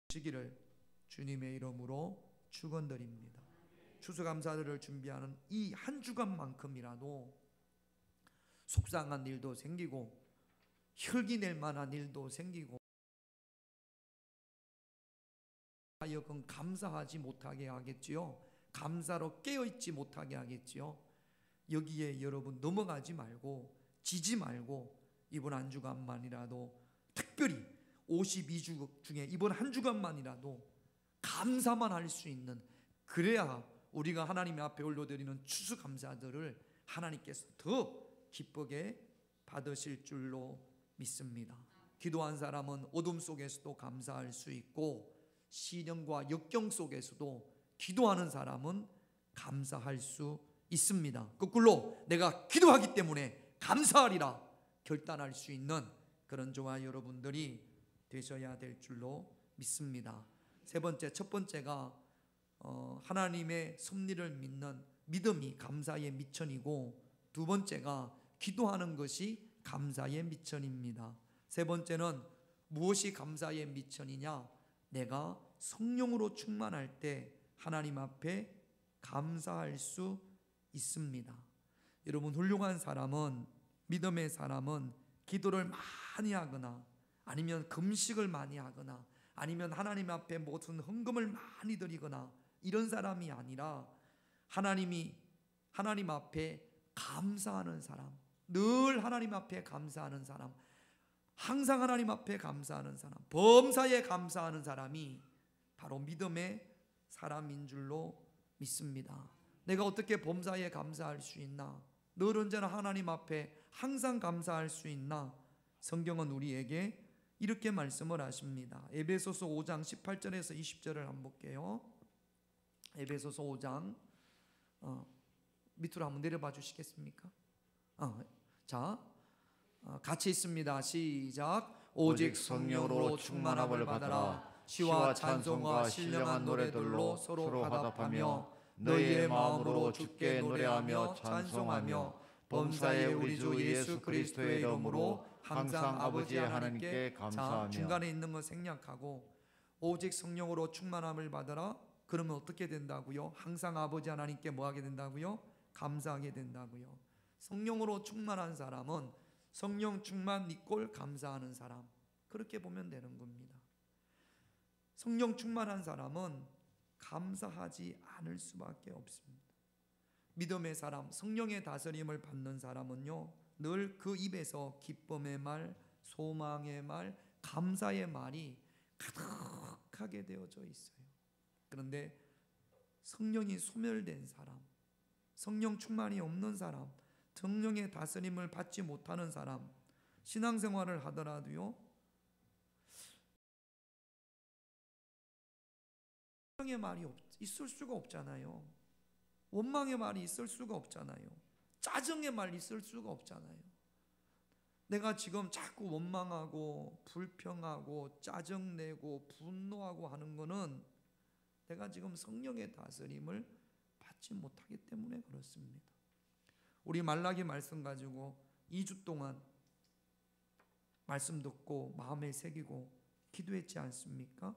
시기를 주님의 이름으로 축원드립니다. 추수감사절을 준비하는 이 한 주간만큼이라도 속상한 일도 생기고 혈기 낼 만한 일도 생기고 하여금 감사하지 못하게 하겠지요. 감사로 깨어있지 못하게 하겠지요. 여기에 여러분 넘어가지 말고 지지 말고 이번 한 주간만이라도 특별히 52주 중에 이번 한 주간만이라도 감사만 할 수 있는, 그래야 우리가 하나님 앞에 올려드리는 추수감사들을 하나님께서 더 기쁘게 받으실 줄로 믿습니다. 기도한 사람은 어둠 속에서도 감사할 수 있고 시련과 역경 속에서도 기도하는 사람은 감사할 수 있습니다. 거꾸로 내가 기도하기 때문에 감사하리라 결단할 수 있는 그런 저와 여러분들이 되셔야 될 줄로 믿습니다. 세 번째, 첫 번째가 하나님의 섭리를 믿는 믿음이 감사의 미천이고, 두 번째가 기도하는 것이 감사의 미천입니다. 세 번째는 무엇이 감사의 미천이냐? 내가 성령으로 충만할 때 하나님 앞에 감사할 수 있습니다. 여러분, 훌륭한 사람은, 믿음의 사람은 기도를 많이 하거나 아니면 금식을 많이 하거나 아니면 하나님 앞에 무슨 헌금을 많이 드리거나 이런 사람이 아니라 하나님 앞에 감사하는 사람, 늘 하나님 앞에 감사하는 사람, 항상 하나님 앞에 감사하는 사람, 범사에 감사하는 사람이 바로 믿음의 사람인 줄로 믿습니다. 내가 어떻게 범사에 감사할 수 있나? 늘 언제나 하나님 앞에 항상 감사할 수 있나? 성경은 우리에게 이렇게 말씀을 하십니다. 에베소서 5장 18절에서 20절을 한번 볼게요. 에베소서 5장 밑으로 한번 내려봐 주시겠습니까? 같이 있습니다. 시작. 오직 성령으로 충만함을 받아라. 시와 찬송과 신령한 노래들로 서로 화답하며 너희의 마음으로 주께 노래하며 찬송하며 범사에 우리 주 예수 그리스도의 이름으로 항상 아버지 하나님께 감사하며. 중간에 있는 거 생략하고 오직 성령으로 충만함을 받아라. 그러면 어떻게 된다고요? 항상 아버지 하나님께 뭐 하게 된다고요? 감사하게 된다고요. 성령으로 충만한 사람은 성령 충만 이꼴 감사하는 사람, 그렇게 보면 되는 겁니다. 성령 충만한 사람은 감사하지 않을 수밖에 없습니다. 믿음의 사람, 성령의 다스림을 받는 사람은요, 늘 그 입에서 기쁨의 말, 소망의 말, 감사의 말이 가득하게 되어져 있어요. 그런데 성령이 소멸된 사람, 성령 충만이 없는 사람, 성령의 다스림을 받지 못하는 사람, 신앙생활을 하더라도요, 원망의 말이 있을 수가 없잖아요. 원망의 말이 있을 수가 없잖아요. 짜증의 말이 있을 수가 없잖아요. 내가 지금 자꾸 원망하고 불평하고 짜증내고 분노하고 하는 거는 내가 지금 성령의 다스림을 받지 못하기 때문에 그렇습니다. 우리 말라기 말씀 가지고 2주 동안 말씀 듣고 마음에 새기고 기도했지 않습니까?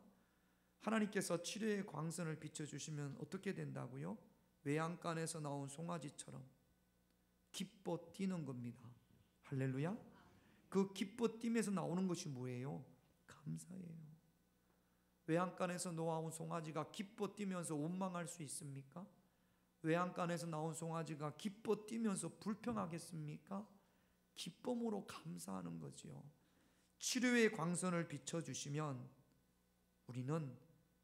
하나님께서 치료의 광선을 비춰주시면 어떻게 된다고요? 외양간에서 나온 송아지처럼 기뻐 뛰는 겁니다. 할렐루야. 그 기뻐 뛰면서 나오는 것이 뭐예요? 감사예요. 외양간에서 나온 송아지가 기뻐 뛰면서 원망할 수 있습니까? 외양간에서 나온 송아지가 기뻐 뛰면서 불평하겠습니까? 기쁨으로 감사하는 거지요. 치료의 광선을 비춰주시면 우리는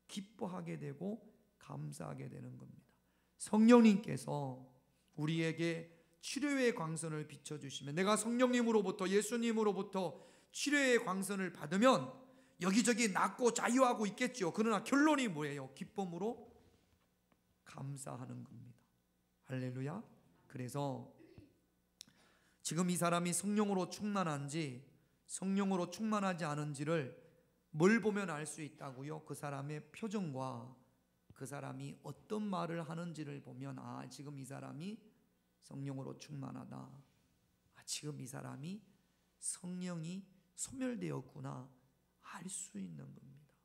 기뻐하게 되고 감사하게 되는 겁니다. 성령님께서 우리에게 치료의 광선을 비춰주시면, 내가 성령님으로부터, 예수님으로부터 치료의 광선을 받으면 여기저기 낫고 자유하고 있겠죠. 그러나 결론이 뭐예요? 기쁨으로 감사하는 겁니다. 할렐루야. 그래서 지금 이 사람이 성령으로 충만한지 성령으로 충만하지 않은지를 뭘 보면 알 수 있다고요? 그 사람의 표정과 그 사람이 어떤 말을 하는지를 보면 지금 이 사람이 성령으로 충만하다. 지금 이 사람이 성령이 소멸되었구나 알 수 있는 겁니다.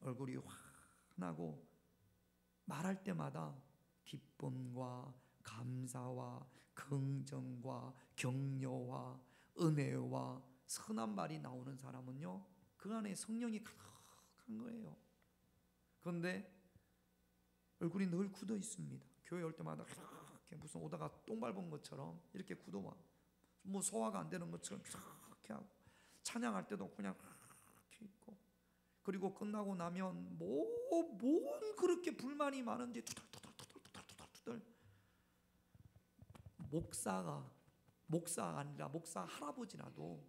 얼굴이 환하고 말할 때마다 기쁨과 감사와 긍정과 격려와 은혜와 선한 말이 나오는 사람은요, 그 안에 성령이 가득한 거예요. 그런데 얼굴이 늘 굳어 있습니다. 교회 올 때마다 이렇게 무슨 오다가 똥 밟은 것처럼 이렇게 굳어와, 뭐 소화가 안 되는 것처럼 이렇게 하고, 찬양할 때도 그냥 이렇게 있고, 그리고 끝나고 나면 뭔 그렇게 불만이 많은지 투덜투덜 목사가 아니라 목사 할아버지라도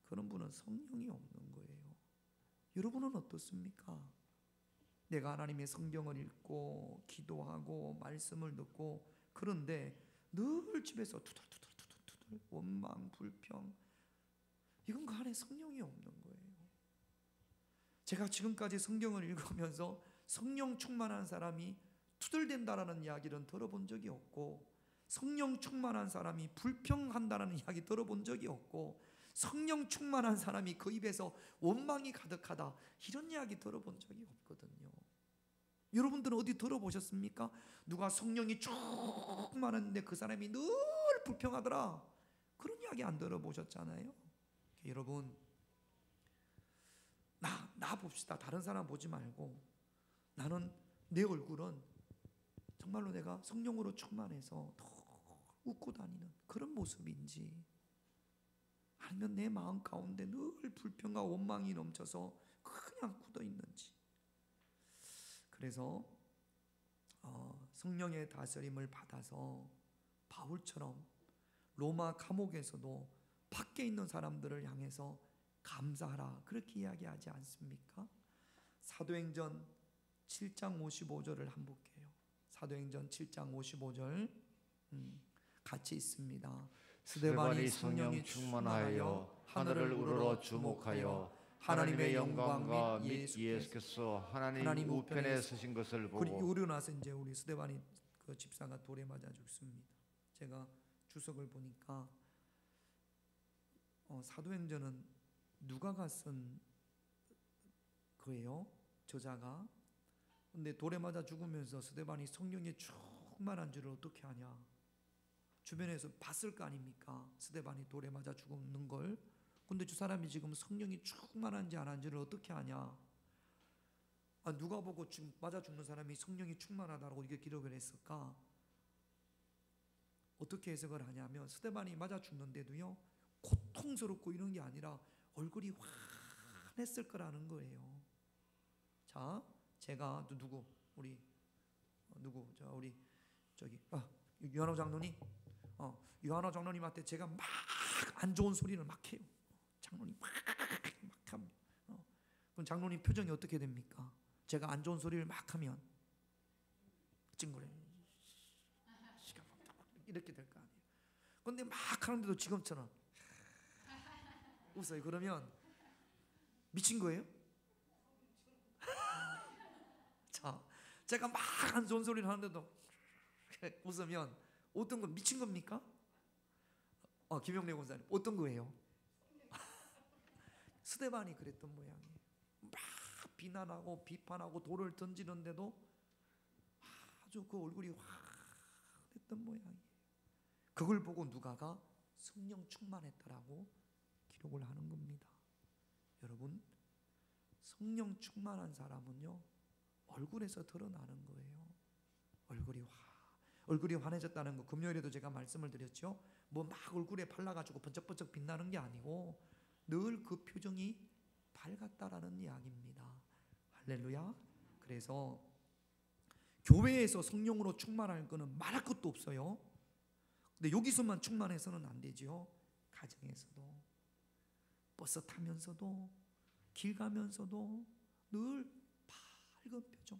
그런 분은 성령이 없는 거예요. 여러분은 어떻습니까? 내가 하나님의 성경을 읽고 기도하고 말씀을 듣고 그런데 늘 집에서 투덜투덜 원망 불평, 이건 그 안에 성령이 없는 거예요. 제가 지금까지 성경을 읽으면서 성령 충만한 사람이 투덜댄다라는 이야기는 들어본 적이 없고, 성령 충만한 사람이 불평한다라는 이야기 들어본 적이 없고, 성령 충만한 사람이 그 입에서 원망이 가득하다 이런 이야기 들어본 적이 없거든요. 여러분들은 어디 들어보셨습니까? 누가 성령이 충만했는데 그 사람이 늘 불평하더라, 그런 이야기 안 들어보셨잖아요. 여러분, 나 봅시다. 다른 사람 보지 말고 나는 내 얼굴은 정말로 내가 성령으로 충만해서 더 웃고 다니는 그런 모습인지, 아니면 내 마음 가운데 늘 불평과 원망이 넘쳐서 그냥 굳어 있는지. 그래서 성령의 다스림을 받아서 바울처럼 로마 감옥에서도 밖에 있는 사람들을 향해서 감사하라 그렇게 이야기하지 않습니까? 사도행전 7장 55절을 한번 볼게요. 사도행전 7장 55절 같이 있습니다. 스데반이 성령 충만하여 하늘을 우러러 주목하여 하나님의 영광과 및 예수께서 하나님 우편에 서신 것을 보고. 그리고 나서 이제 우리 스데반이 그 집사가 돌에 맞아 죽습니다. 제가 주석을 보니까 사도행전은 누가가 쓴 거예요, 저자가. 근데 돌에 맞아 죽으면서 스데반이 성령에 충만한 줄을 어떻게 아냐? 주변에서 봤을 거 아닙니까? 스데반이 돌에 맞아 죽는 걸. 근데 저 사람이 지금 성령이 충만한지 안 한지를 어떻게 아냐? 누가 보고 지금 맞아 죽는 사람이 성령이 충만하다고 이게 기록을 했을까? 어떻게 해석을 하냐면, 스데반이 맞아 죽는데도요 고통스럽고 이런 게 아니라 얼굴이 환했을 거라는 거예요. 자, 제가 우리 유한호 장로님, 유한호 장로님한테 제가 막 안 좋은 소리를 막 해요. 장로님 막 합니다. 그럼 장로님 표정이 어떻게 됩니까? 제가 안 좋은 소리를 막 하면 찡그래 이렇게 될 거 아니에요. 근데 막 하는데도 지금처럼 웃어요. 그러면 미친 거예요? 자, 제가 막 안 좋은 소리를 하는데도 웃으면 어떤 건 미친 겁니까? 김영래 권사님, 어떤 거예요? 스데반이 그랬던 모양이에요. 막 비난하고 비판하고 돌을 던지는데도 아주 그 얼굴이 환했던 모양이에요. 그걸 보고 누가가 성령 충만했다라고 기록을 하는 겁니다. 여러분, 성령 충만한 사람은요 얼굴에서 드러나는 거예요. 얼굴이 환해졌다는 거 금요일에도 제가 말씀을 드렸죠. 뭐 막 얼굴에 발라가지고 번쩍번쩍 빛나는 게 아니고 늘 그 표정이 밝았다라는 이야기입니다. 할렐루야. 그래서 교회에서 성령으로 충만할 거는 말할 것도 없어요. 근데 여기서만 충만해서는 안 되죠. 가정에서도, 버스 타면서도, 길 가면서도 늘 밝은 표정.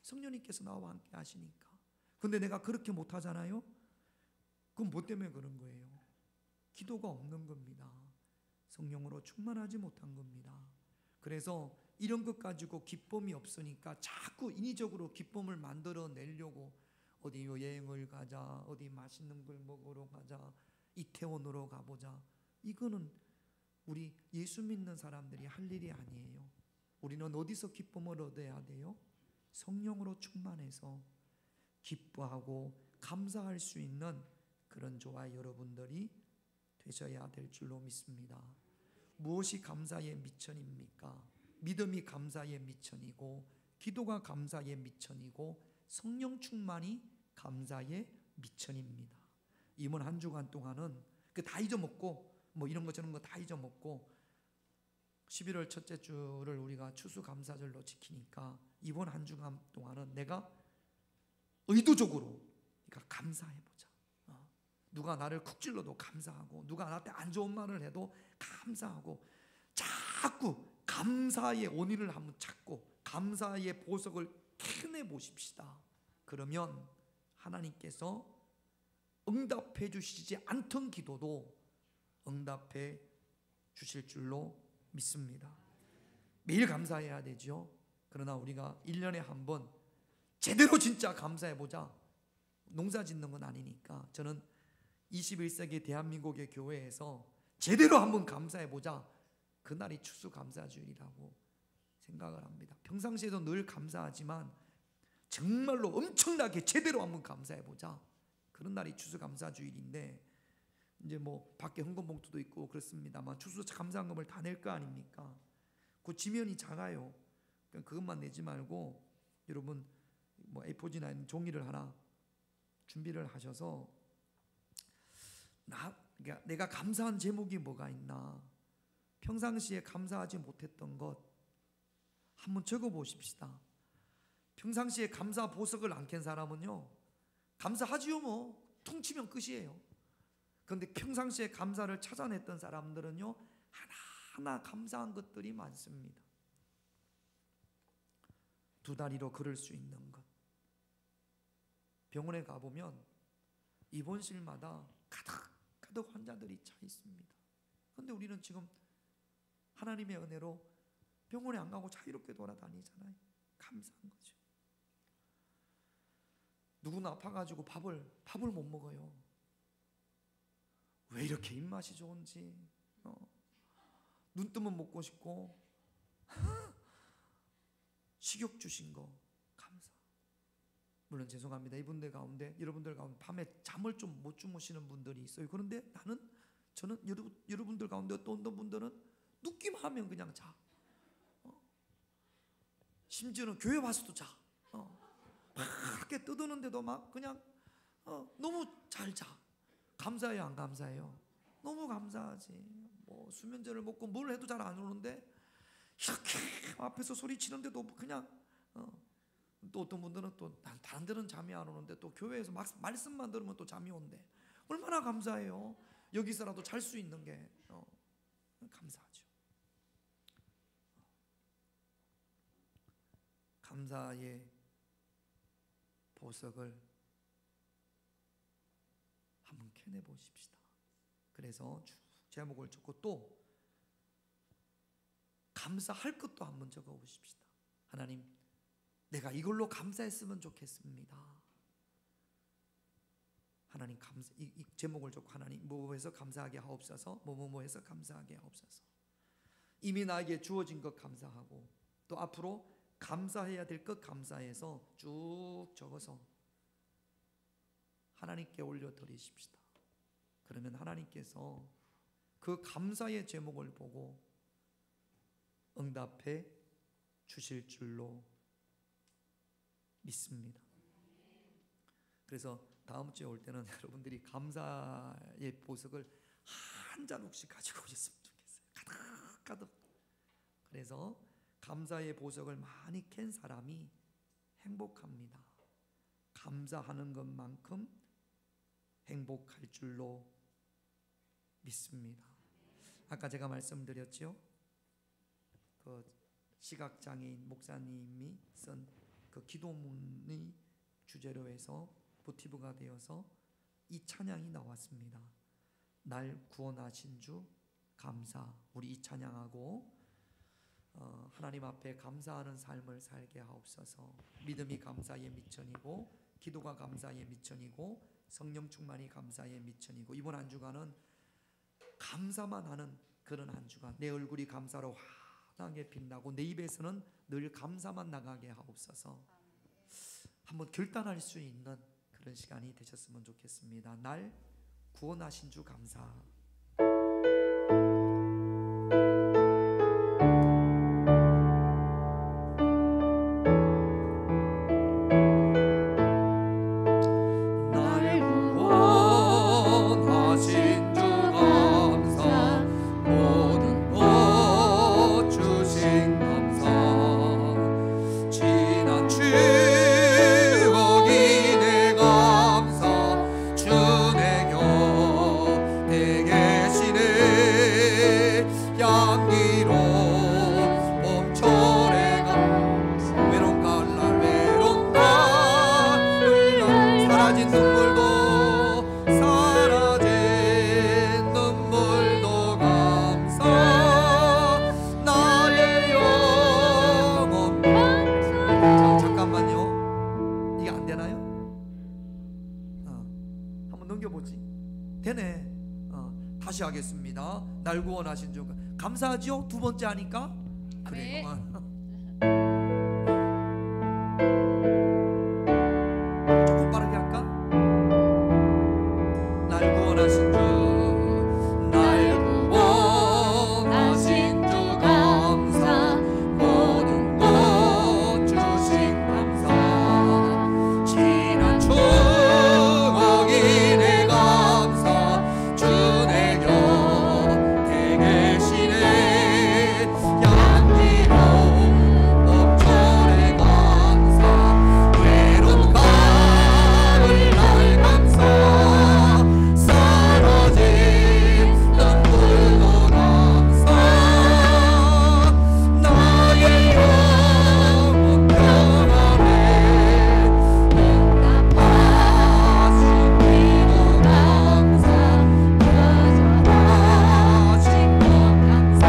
성령님께서 나와 함께 하시니까. 근데 내가 그렇게 못하잖아요. 그건 뭐 때문에 그런 거예요? 기도가 없는 겁니다. 성령으로 충만하지 못한 겁니다. 그래서 이런 것 가지고 기쁨이 없으니까 자꾸 인위적으로 기쁨을 만들어 내려고 어디 여행을 가자, 어디 맛있는 걸 먹으러 가자, 이태원으로 가보자. 이거는 우리 예수 믿는 사람들이 할 일이 아니에요. 우리는 어디서 기쁨을 얻어야 돼요? 성령으로 충만해서 기뻐하고 감사할 수 있는 그런 저와 여러분들이 되셔야 될 줄로 믿습니다. 무엇이 감사의 미천입니까? 믿음이 감사의 미천이고, 기도가 감사의 미천이고, 성령 충만이 감사의 미천입니다. 이번 한 주간 동안은 그 다 잊어먹고 뭐 이런 거 저런 거 다 잊어먹고 11월 첫째 주를 우리가 추수감사절로 지키니까 이번 한 주간 동안은 내가 의도적으로 그러니까 감사해보자. 누가 나를 쿡 찔러도 감사하고, 누가 나한테 안 좋은 말을 해도 감사하고, 자꾸 감사의 원인을 한번 찾고 감사의 보석을 캐내 보십시다. 그러면 하나님께서 응답해 주시지 않던 기도도 응답해 주실 줄로 믿습니다. 매일 감사해야 되죠. 그러나 우리가 1년에 한 번 제대로 진짜 감사해 보자. 농사 짓는 건 아니니까 저는 21세기 대한민국의 교회에서 제대로 한번 감사해 보자. 그날이 추수감사주일이라고 생각을 합니다. 평상시에도 늘 감사하지만 정말로 엄청나게 제대로 한번 감사해 보자. 그런 날이 추수감사주일인데, 이제 뭐 밖에 헌금봉투도 있고 그렇습니다만 추수감사금을 다 낼 거 아닙니까? 그 지면이 작아요. 그것만 내지 말고 여러분 뭐 A4지나 있는 종이를 하나 준비를 하셔서 그러니까 내가 감사한 제목이 뭐가 있나, 평상시에 감사하지 못했던 것 한번 적어 보십시다. 평상시에 감사 보석을 안 캔 사람은요, 감사하지요 뭐 퉁치면 끝이에요. 그런데 평상시에 감사를 찾아냈던 사람들은요, 하나하나 감사한 것들이 많습니다. 두 다리로 걸을 수 있는 것. 병원에 가보면 입원실마다 가득 환자들이 차 있습니다. 그런데 우리는 지금 하나님의 은혜로 병원에 안 가고 자유롭게 돌아다니잖아요. 감사한 거죠. 누구나 아파가지고 밥을 못 먹어요. 왜 이렇게 입맛이 좋은지. 눈 뜨면 먹고 싶고 식욕 주신 거 감사. 물론 죄송합니다. 이분들 가운데, 여러분들 가운데 밤에 잠을 좀 못 주무시는 분들이 있어요. 그런데 저는 여러분들 가운데 어떤 분들은 눕기만 하면 그냥 자. 심지어는 교회 와서도 자. 밖에 떠드는데도 막 그냥 너무 잘 자. 감사해요, 안 감사해요? 너무 감사하지. 뭐 수면제를 먹고 뭘 해도 잘 안 오는데 이렇게 앞에서 소리치는데도 그냥 또 어떤 분들은 또 다른 데는 잠이 안 오는데 또 교회에서 막 말씀만 들으면 또 잠이 온대. 얼마나 감사해요. 여기서라도 잘 수 있는 게 감사하죠. 감사의 보석을 한번 캐내 보십시다. 그래서 쭉 제목을 적고 또 감사할 것도 한번 적어 보십시다. 하나님, 내가 이걸로 감사했으면 좋겠습니다. 하나님 이 제목을 적고 하나님 뭐해서 감사하게 하옵소서, 뭐해서 감사하게 하옵소서. 이미 나에게 주어진 것 감사하고 또 앞으로 감사해야 될 것 감사해서 쭉 적어서 하나님께 올려드리십시다. 그러면 하나님께서 그 감사의 제목을 보고 응답해 주실 줄로 믿습니다. 그래서 다음 주에 올 때는 여러분들이 감사의 보석을 한 자룩씩 가지고 오셨으면 좋겠어요. 가득. 그래서 감사의 보석을 많이 캔 사람이 행복합니다. 감사하는 것만큼 행복할 줄로 믿습니다. 아까 제가 말씀드렸죠. 그 시각장애인 목사님이 쓴 그 기도문의 주제로 해서 모티브가 되어서 이 찬양이 나왔습니다. 날 구원하신 주 감사, 우리 이 찬양하고 하나님 앞에 감사하는 삶을 살게 하옵소서. 믿음이 감사의 미천이고, 기도가 감사의 미천이고, 성령 충만이 감사의 미천이고, 이번 한 주간은 감사만 하는 그런 한 주간, 내 얼굴이 감사로 환하게 빛나고 내 입에서는 늘 감사만 나가게 하옵소서. 한번 결단할 수 있는 그런 시간이 되셨으면 좋겠습니다. 날 구원하신 주 감사. 날 구원하신 주 감사, 모든 것 주신 감사, 지난 추억이 내 감사, 주 내 곁에 계시네. 향기로운 봄철의 감사, 외로운 가을날 외로운 가을날 사라진 눈물도 감사, 나의 영혼 감사. 잠깐만요, 이게 안 되나요? 한번 넘겨보지. 되네. 다시 하겠습니다. 날 구원하신 주 감사하죠? 두 번째 하니까 그래요. 조금 빠르게 할까? 날 구원하신 주, 날 구원하신 주 감사, 모든 것 주신 감사, 지난 추억이 내 감사, 주 내 곁에 계시네. 향기로운 봄철의 감사, 외로운 가을날 감사, 사라진 눈물도 감사, 나의 영혼 평안해. 응답하신 기도 감사, 거절하신 것 감사,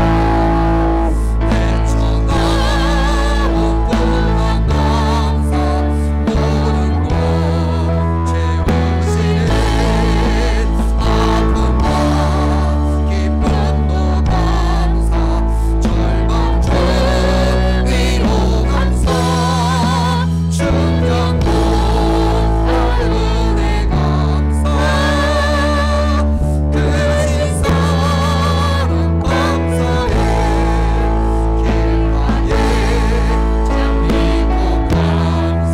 헤쳐나온 고난 감사, 모든 것 채우시네. 아픔과 기쁨도 감사, 절망 중 위로 감사, 충격도 은혜 감사, 크신 사랑 감사해. 길가에 잠기고 감사,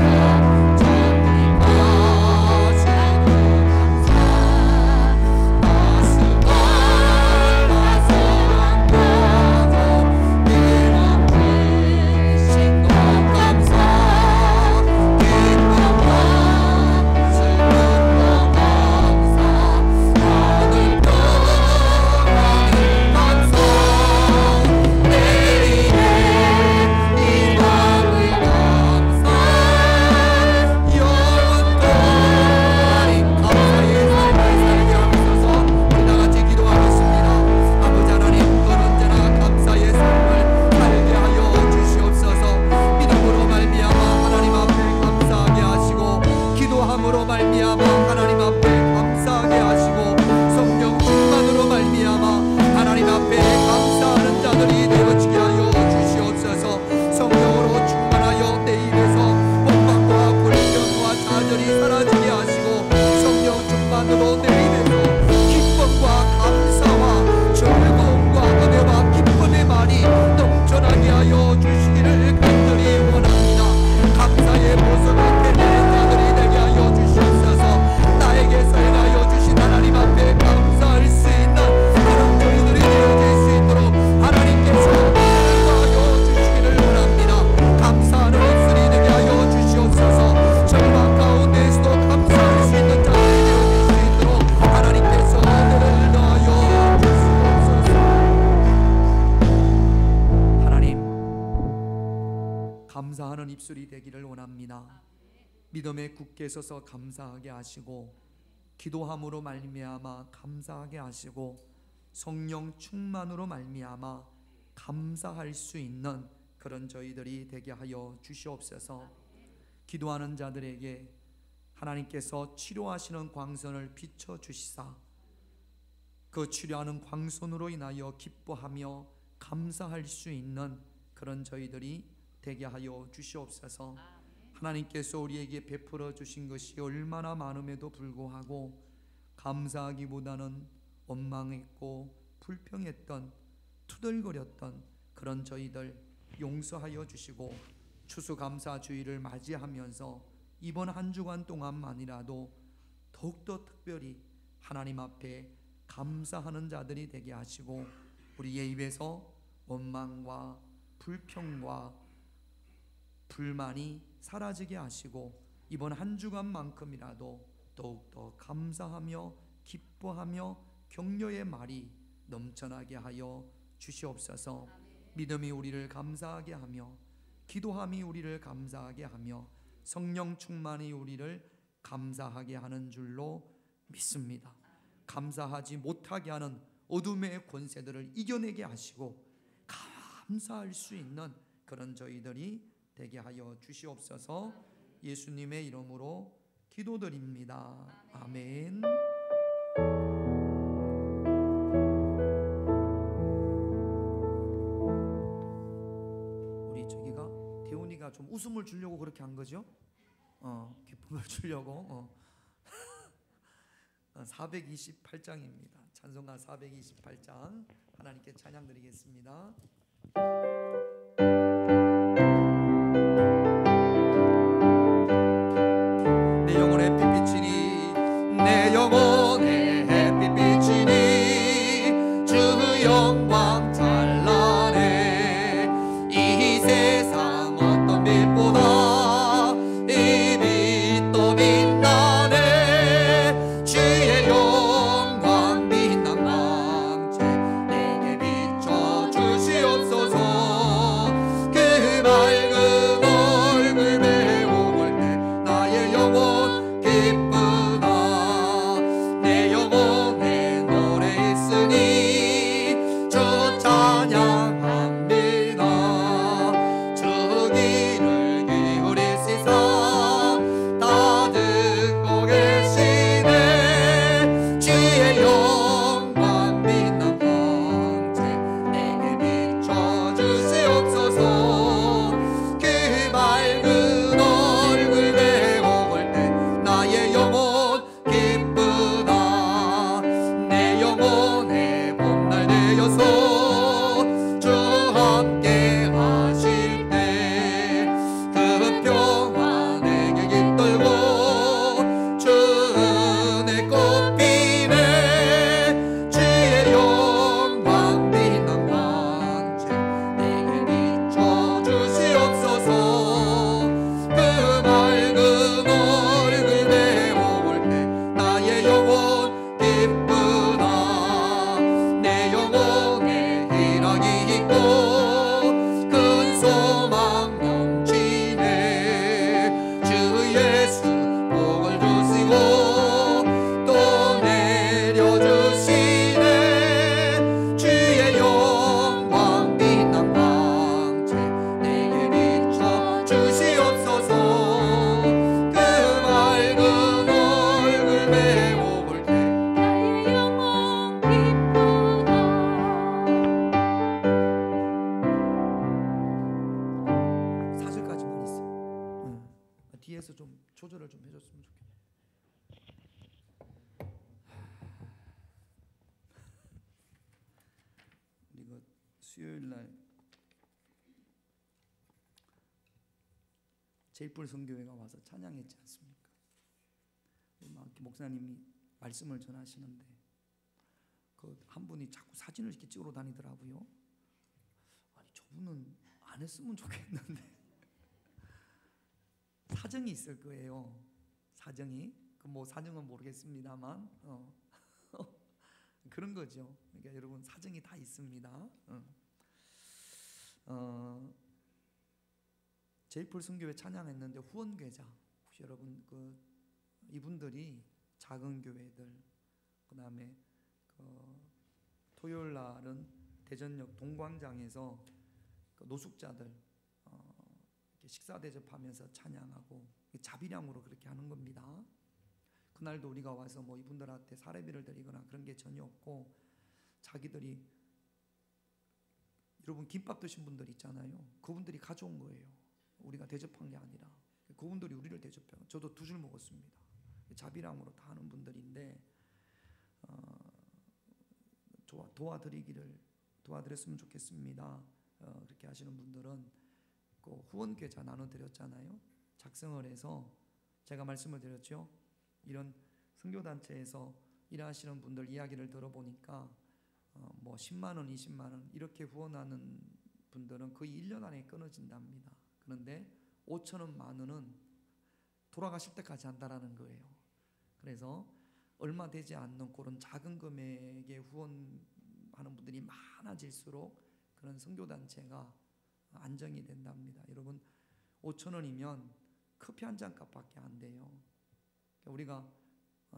전능하신 감사, 나스발라 소망 가져 이름 주신 것 감사, 기쁨과 슬픔도 감사, 하늘 평안을 감사, 내일의 희망을 감사, 영원토록 감사의 삶을 살게 하옵소서. 우리 다같이 기도하겠습니다. 아버지 하나님, 언제나 감사의 삶을 살게 하여 주시옵소서. 믿음으로 말미암아 하나님 앞에 감사하게 하시고, 기도함으로 말미암아 하나님 앞에 감사하게 하시고, 성령 충만으로 말미암아 하나님 앞에 감사하는 자들이 되어지게 하여 주시옵소서. 성령으로 충만하여 내 입에서 원망과 불평과 좌절이 사라지게 하시고, 성령 충만으로 내 입에서 기쁨과 감사와 즐거움과 은혜와 기쁨의 말이 넘쳐나게 하여 주시기를 간절히 원합니다. 감사의 보석을 캐내는 자들이 되게 하여 주시옵소서. 나에게서 행하여 주신 하나님 앞에 감사할 수 있는 그런 저희들이 되어질 수 있도록 하나님께서 인도하여 주시기를 원합니다. 감사하는 입술이 되게 하여 주시옵소서. 절망 가운데에서도 감사할 수 있는 자들이 되어질 수 있도록 하나님께서 은혜를 더하여 주시옵소서. 하나님, 감사하는 입술이 되기를 원합니다. 믿음에 굳게 서서 감사하게 하시고, 기도함으로 말미암아 감사하게 하시고 성령 충만으로 말미암아 감사할 수 있는 그런 저희들이 되게 하여 주시옵소서. 기도하는 자들에게 하나님께서 치료하시는 광선을 비춰 주시사 그 치료하는 광선으로 인하여 기뻐하며 감사할 수 있는 그런 저희들이 되게 하여 주시옵소서. 하나님께서 우리에게 베풀어 주신 것이 얼마나 많음에도 불구하고 감사하기보다는 원망했고 불평했던 투덜거렸던 그런 저희들 용서하여 주시고 추수감사주의를 맞이하면서 이번 한 주간 동안만이라도 더욱더 특별히 하나님 앞에 감사하는 자들이 되게 하시고 우리의 입에서 원망과 불평과 불만이 사라지게 하시고 이번 한 주간만큼이라도 더욱더 감사하며 기뻐하며 격려의 말이 넘쳐나게 하여 주시옵소서. 믿음이 우리를 감사하게 하며 기도함이 우리를 감사하게 하며 성령 충만이 우리를 감사하게 하는 줄로 믿습니다. 감사하지 못하게 하는 어둠의 권세들을 이겨내게 하시고 감사할 수 있는 그런 저희들이 되게 하여 주시옵소서. 예수님의 이름으로 기도드립니다. 아멘. 우리 저기가 대훈이가 좀 웃음을 주려고 그렇게 한 거죠? 기쁨을 주려고. 428장입니다. 찬송가 428장 하나님께 찬양 드리겠습니다. 내 영혼의 햇빛 비치니 내 영혼의 햇빛 비치니 주 영광 찬란해. 이 세상 어떤 빛보다 이 빛 더 빛나네. 주의 영광 빛난 광채 내게 비춰 주시옵소서. 그 밝은 얼굴 배워볼 때 나의 영혼 기쁘다. 내 영혼에 노래 있으니 주 찬양합니다. 주 귀를 기울이시사 다 듣고 계시네. 주의 영광 빛난 광채 내게 비춰 주시옵소서. 그 밝은 얼굴 배워볼 때 나의 영혼 기쁘다. 내 영혼의 봄날 되어서 주 함께 하실 때 그 평화 내게 깃들고 주 은혜 꽃피네. 주의 영광 빛난 광채 내게 비춰 주시옵소서. 그 밝은 얼굴 배워볼 때 나의 영혼 기쁘다. 내 영혼에 희락이 있고 큰 소망 넘치네. 주 예수 복을 주시고 또 내려주시네. 주의 영광 빛난 광채 내게 비춰 주시옵소서. 그 밝은 얼굴 배워볼 때 나의 영혼 기쁘다. 사절까지만 있어. 뒤에서 좀 조절을 좀 해줬으면 좋겠네. 우리 그 수요일 날 제일불 성교회가 와서 찬양했지 않습니까? 막 목사님이 말씀을 전하시는데 그 한 분이 자꾸 사진을 이렇게 찍으러 다니더라고요. 아니 저분은 안 했으면 좋겠는데 사정이 있을 거예요. 사정이 그 뭐 사정은 모르겠습니다만 그런 거죠. 그러니까 여러분 사정이 다 있습니다. 제일풀 성교회 찬양했는데 후원계좌 혹시 여러분 그 이분들이 작은 교회들, 그다음에 토요일 날은 대전역 동광장에서 노숙자들 이렇게 식사 대접하면서 찬양하고 자비량으로 그렇게 하는 겁니다. 그날도 우리가 와서 뭐 이분들한테 사례비를 드리거나 그런 게 전혀 없고, 자기들이, 여러분 김밥 드신 분들 있잖아요. 그분들이 가져온 거예요. 우리가 대접한 게 아니라 그분들이 우리를 대접해요. 저도 2줄 먹었습니다. 자비량으로 다 하는 분들인데 도와드렸으면 좋겠습니다. 그렇게 하시는 분들은 그 후원 계좌 나눠드렸잖아요. 작성을 해서 제가 말씀을 드렸죠. 이런 선교단체에서 일하시는 분들 이야기를 들어보니까 뭐 10만 원, 20만 원 이렇게 후원하는 분들은 거의 1년 안에 끊어진답니다. 그런데 5천 원, 만 원은 돌아가실 때까지 한다라는 거예요. 그래서 얼마 되지 않는 그런 작은 금액에 후원하는 분들이 많아질수록 그런 선교단체가 안정이 된답니다. 여러분 5천 원이면 커피 한 잔 값밖에 안 돼요. 우리가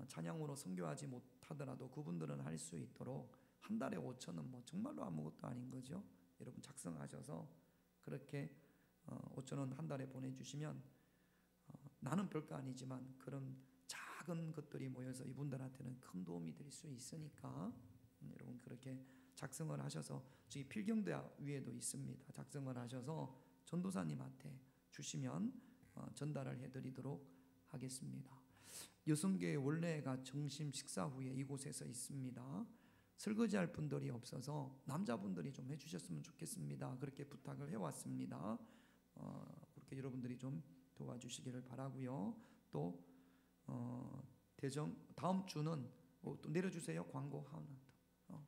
찬양으로 선교하지 못하더라도 그분들은 할 수 있도록 한 달에 5천 원 뭐 정말로 아무것도 아닌 거죠. 여러분 작성하셔서 그렇게 5천 원 한 달에 보내주시면 나는 별거 아니지만 그런 작은 것들이 모여서 이분들한테는 큰 도움이 될 수 있으니까 여러분 그렇게 작성을 하셔서 저기 필경대 위에도 있습니다. 작성을 하셔서 전도사님한테 주시면 전달을 해드리도록 하겠습니다. 여성교회 원래가 점심 식사 후에 이곳에서 있습니다. 설거지할 분들이 없어서 남자분들이 좀 해주셨으면 좋겠습니다. 그렇게 부탁을 해왔습니다. 그렇게 여러분들이 좀 도와주시기를 바라고요. 또 다음 주는 또 내려주세요. 광고 하나 더.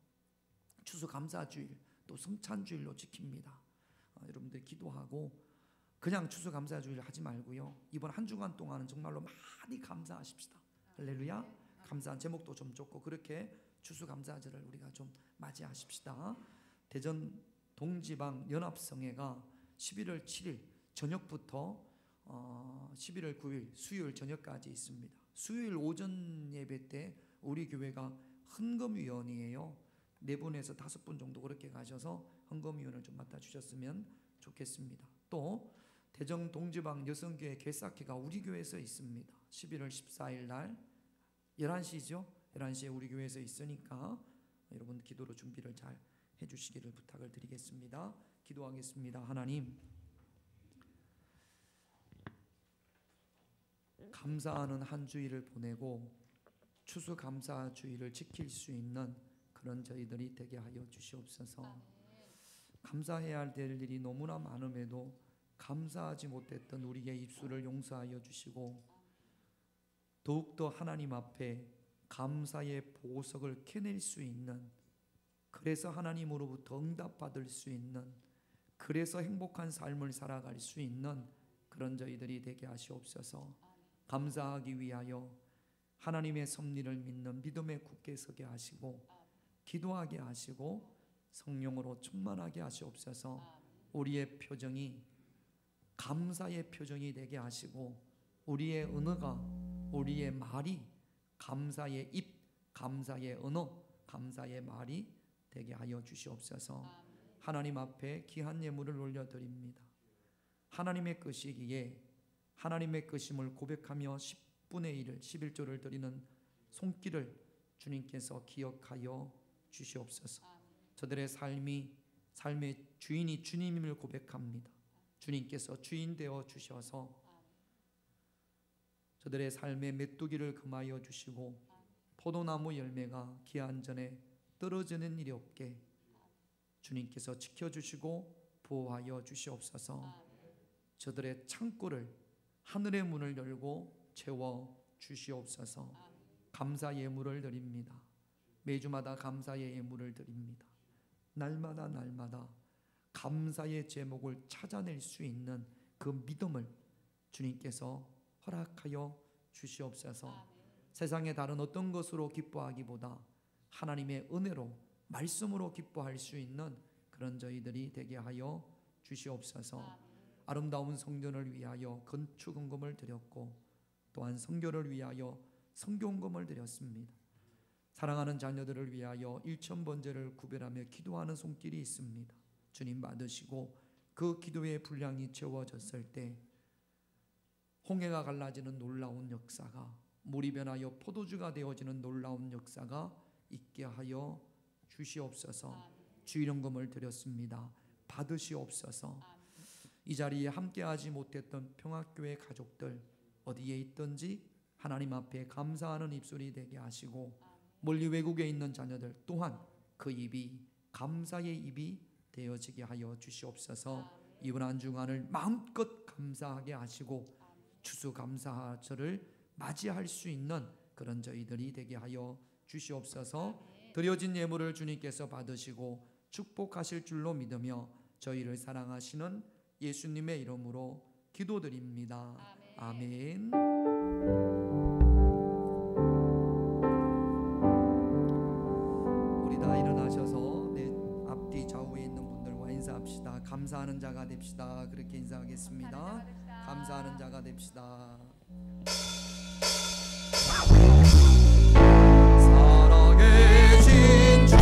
추수감사주일 또 성찬주일로 지킵니다. 여러분들 기도하고 그냥 추수감사주일 하지 말고요. 이번 한 주간 동안은 정말로 많이 감사하십시다. 할렐루야. 감사한 제목도 좀 좋고 그렇게 추수감사절을 우리가 좀 맞이하십시다. 대전 동지방 연합성회가 11월 7일 저녁부터 11월 9일 수요일 저녁까지 있습니다. 수요일 오전 예배 때 우리 교회가 헌금위원이에요. 4분에서 5분 정도 그렇게 가셔서 헌금위원을 좀 맡아주셨으면 좋겠습니다. 또 대전 동지방 여성교회 개사키가 우리 교회에서 있습니다. 11월 14일 날 11시죠. 11시에 우리 교회에서 있으니까 여러분 기도로 준비를 잘 해주시기를 부탁을 드리겠습니다. 기도하겠습니다. 하나님, 감사하는 한 주일을 보내고 추수감사주일을 지킬 수 있는 그런 저희들이 되게 하여 주시옵소서. 감사해야 될 일이 너무나 많음에도 감사하지 못했던 우리의 입술을 용서하여 주시고 더욱더 하나님 앞에 감사의 보석을 캐낼 수 있는, 그래서 하나님으로부터 응답받을 수 있는, 그래서 행복한 삶을 살아갈 수 있는 그런 저희들이 되게 하시옵소서. 감사하기 위하여 하나님의 섭리를 믿는 믿음에 굳게 서게 하시고 기도하게 하시고 성령으로 충만하게 하시옵소서. 우리의 표정이 감사의 표정이 되게 하시고 우리의 언어가, 우리의 말이 감사의 입, 감사의 언어, 감사의 말이 되게 하여 주시옵소서. 하나님 앞에 귀한 예물을 올려드립니다. 하나님의 것이기에 하나님의 것임을 고백하며 10분의 1을 11조를 드리는 손길을 주님께서 기억하여 주시옵소서. 저들의 삶의 주인이 주님임을 고백합니다. 주님께서 주인 되어 주셔서 저들의 삶의 메뚜기를 금하여 주시고 포도나무 열매가 기한 전에 떨어지는 일이 없게 주님께서 지켜주시고 보호하여 주시옵소서. 저들의 창고를, 하늘의 문을 열고 채워 주시옵소서. 감사 예물을 드립니다. 매주마다 감사의 예물을 드립니다. 날마다 감사의 제목을 찾아낼 수 있는 그 믿음을 주님께서 허락하여 주시옵소서. 세상의 다른 어떤 것으로 기뻐하기보다 하나님의 은혜로, 말씀으로 기뻐할 수 있는 그런 저희들이 되게 하여 주시옵소서. 아름다운 성전을 위하여 건축 헌금을 드렸고 또한 선교를 위하여 성경금을 드렸습니다. 사랑하는 자녀들을 위하여 1000번제를 구별하며 기도하는 손길이 있습니다. 주님 받으시고 그 기도의 분량이 채워졌을 때 홍해가 갈라지는 놀라운 역사가, 물이 변하여 포도주가 되어지는 놀라운 역사가 있게 하여 주시옵소서. 주일원금을 드렸습니다. 받으시옵소서. 이 자리에 함께하지 못했던 평화교회 가족들 어디에 있든지 하나님 앞에 감사하는 입술이 되게 하시고, 멀리 외국에 있는 자녀들 또한 그 입이 감사의 입이 되어지게 하여 주시옵소서. 이번 한 주간을 마음껏 감사하게 하시고 추수감사절을 맞이할 수 있는 그런 저희들이 되게 하여 주시옵소서. 드려진 예물을 주님께서 받으시고 축복하실 줄로 믿으며 저희를 사랑하시는 예수님의 이름으로 기도드립니다. 아멘. 우리 다 일어나셔서 내 앞뒤 좌우에 있는 분들과 인사합시다. 감사하는 자가 됩시다. 그렇게 인사하겠습니다. 감사하는 자가 됩시다. 살아계신 주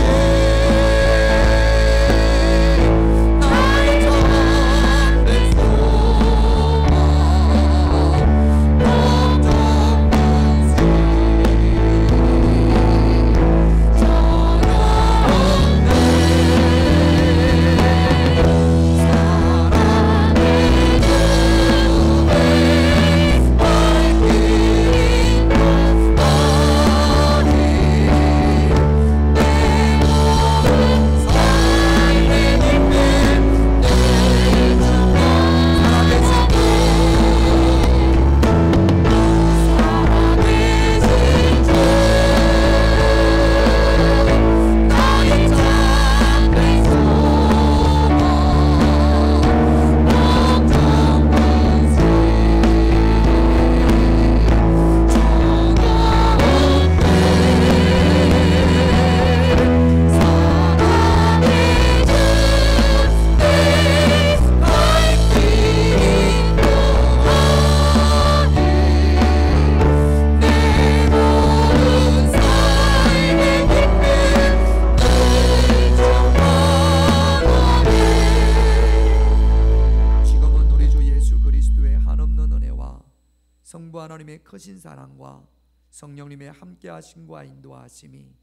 성부 하나님의 크신 사랑과 성령님의 함께하심과 인도하심이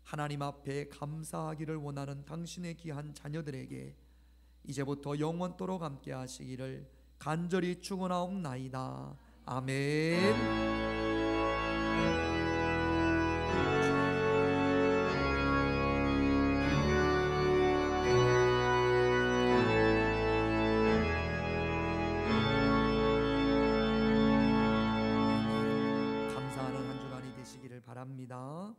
하나님 앞에 감사하기를 원하는 당신의 귀한 자녀들에게 이제부터 영원토록 함께하시기를 간절히 축원하옵나이다. 아멘. 바랍니다.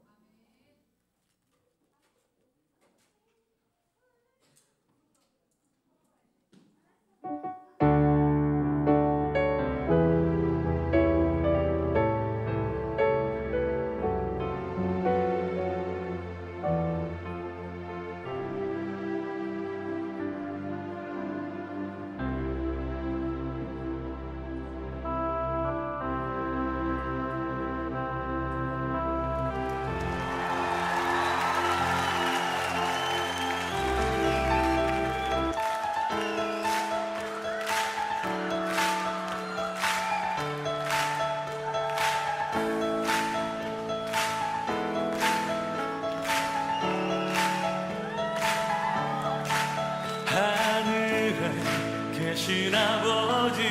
계신 아버지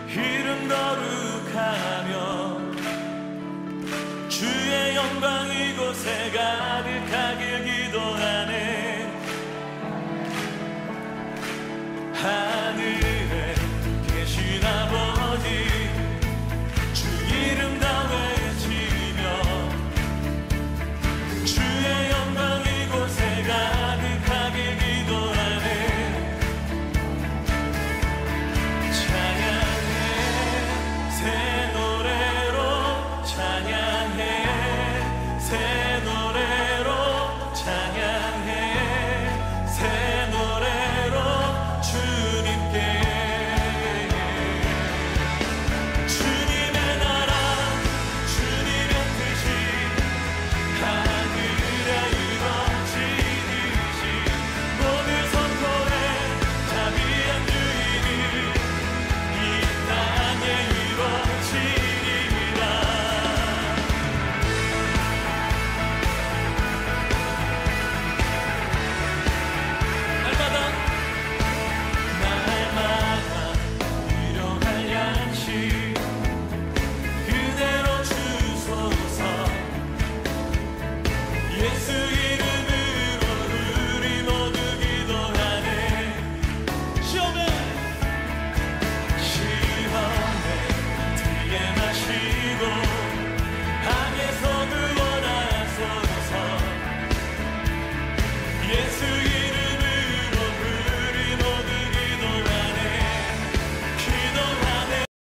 이름 거룩하며 주의 영광 이곳에 가득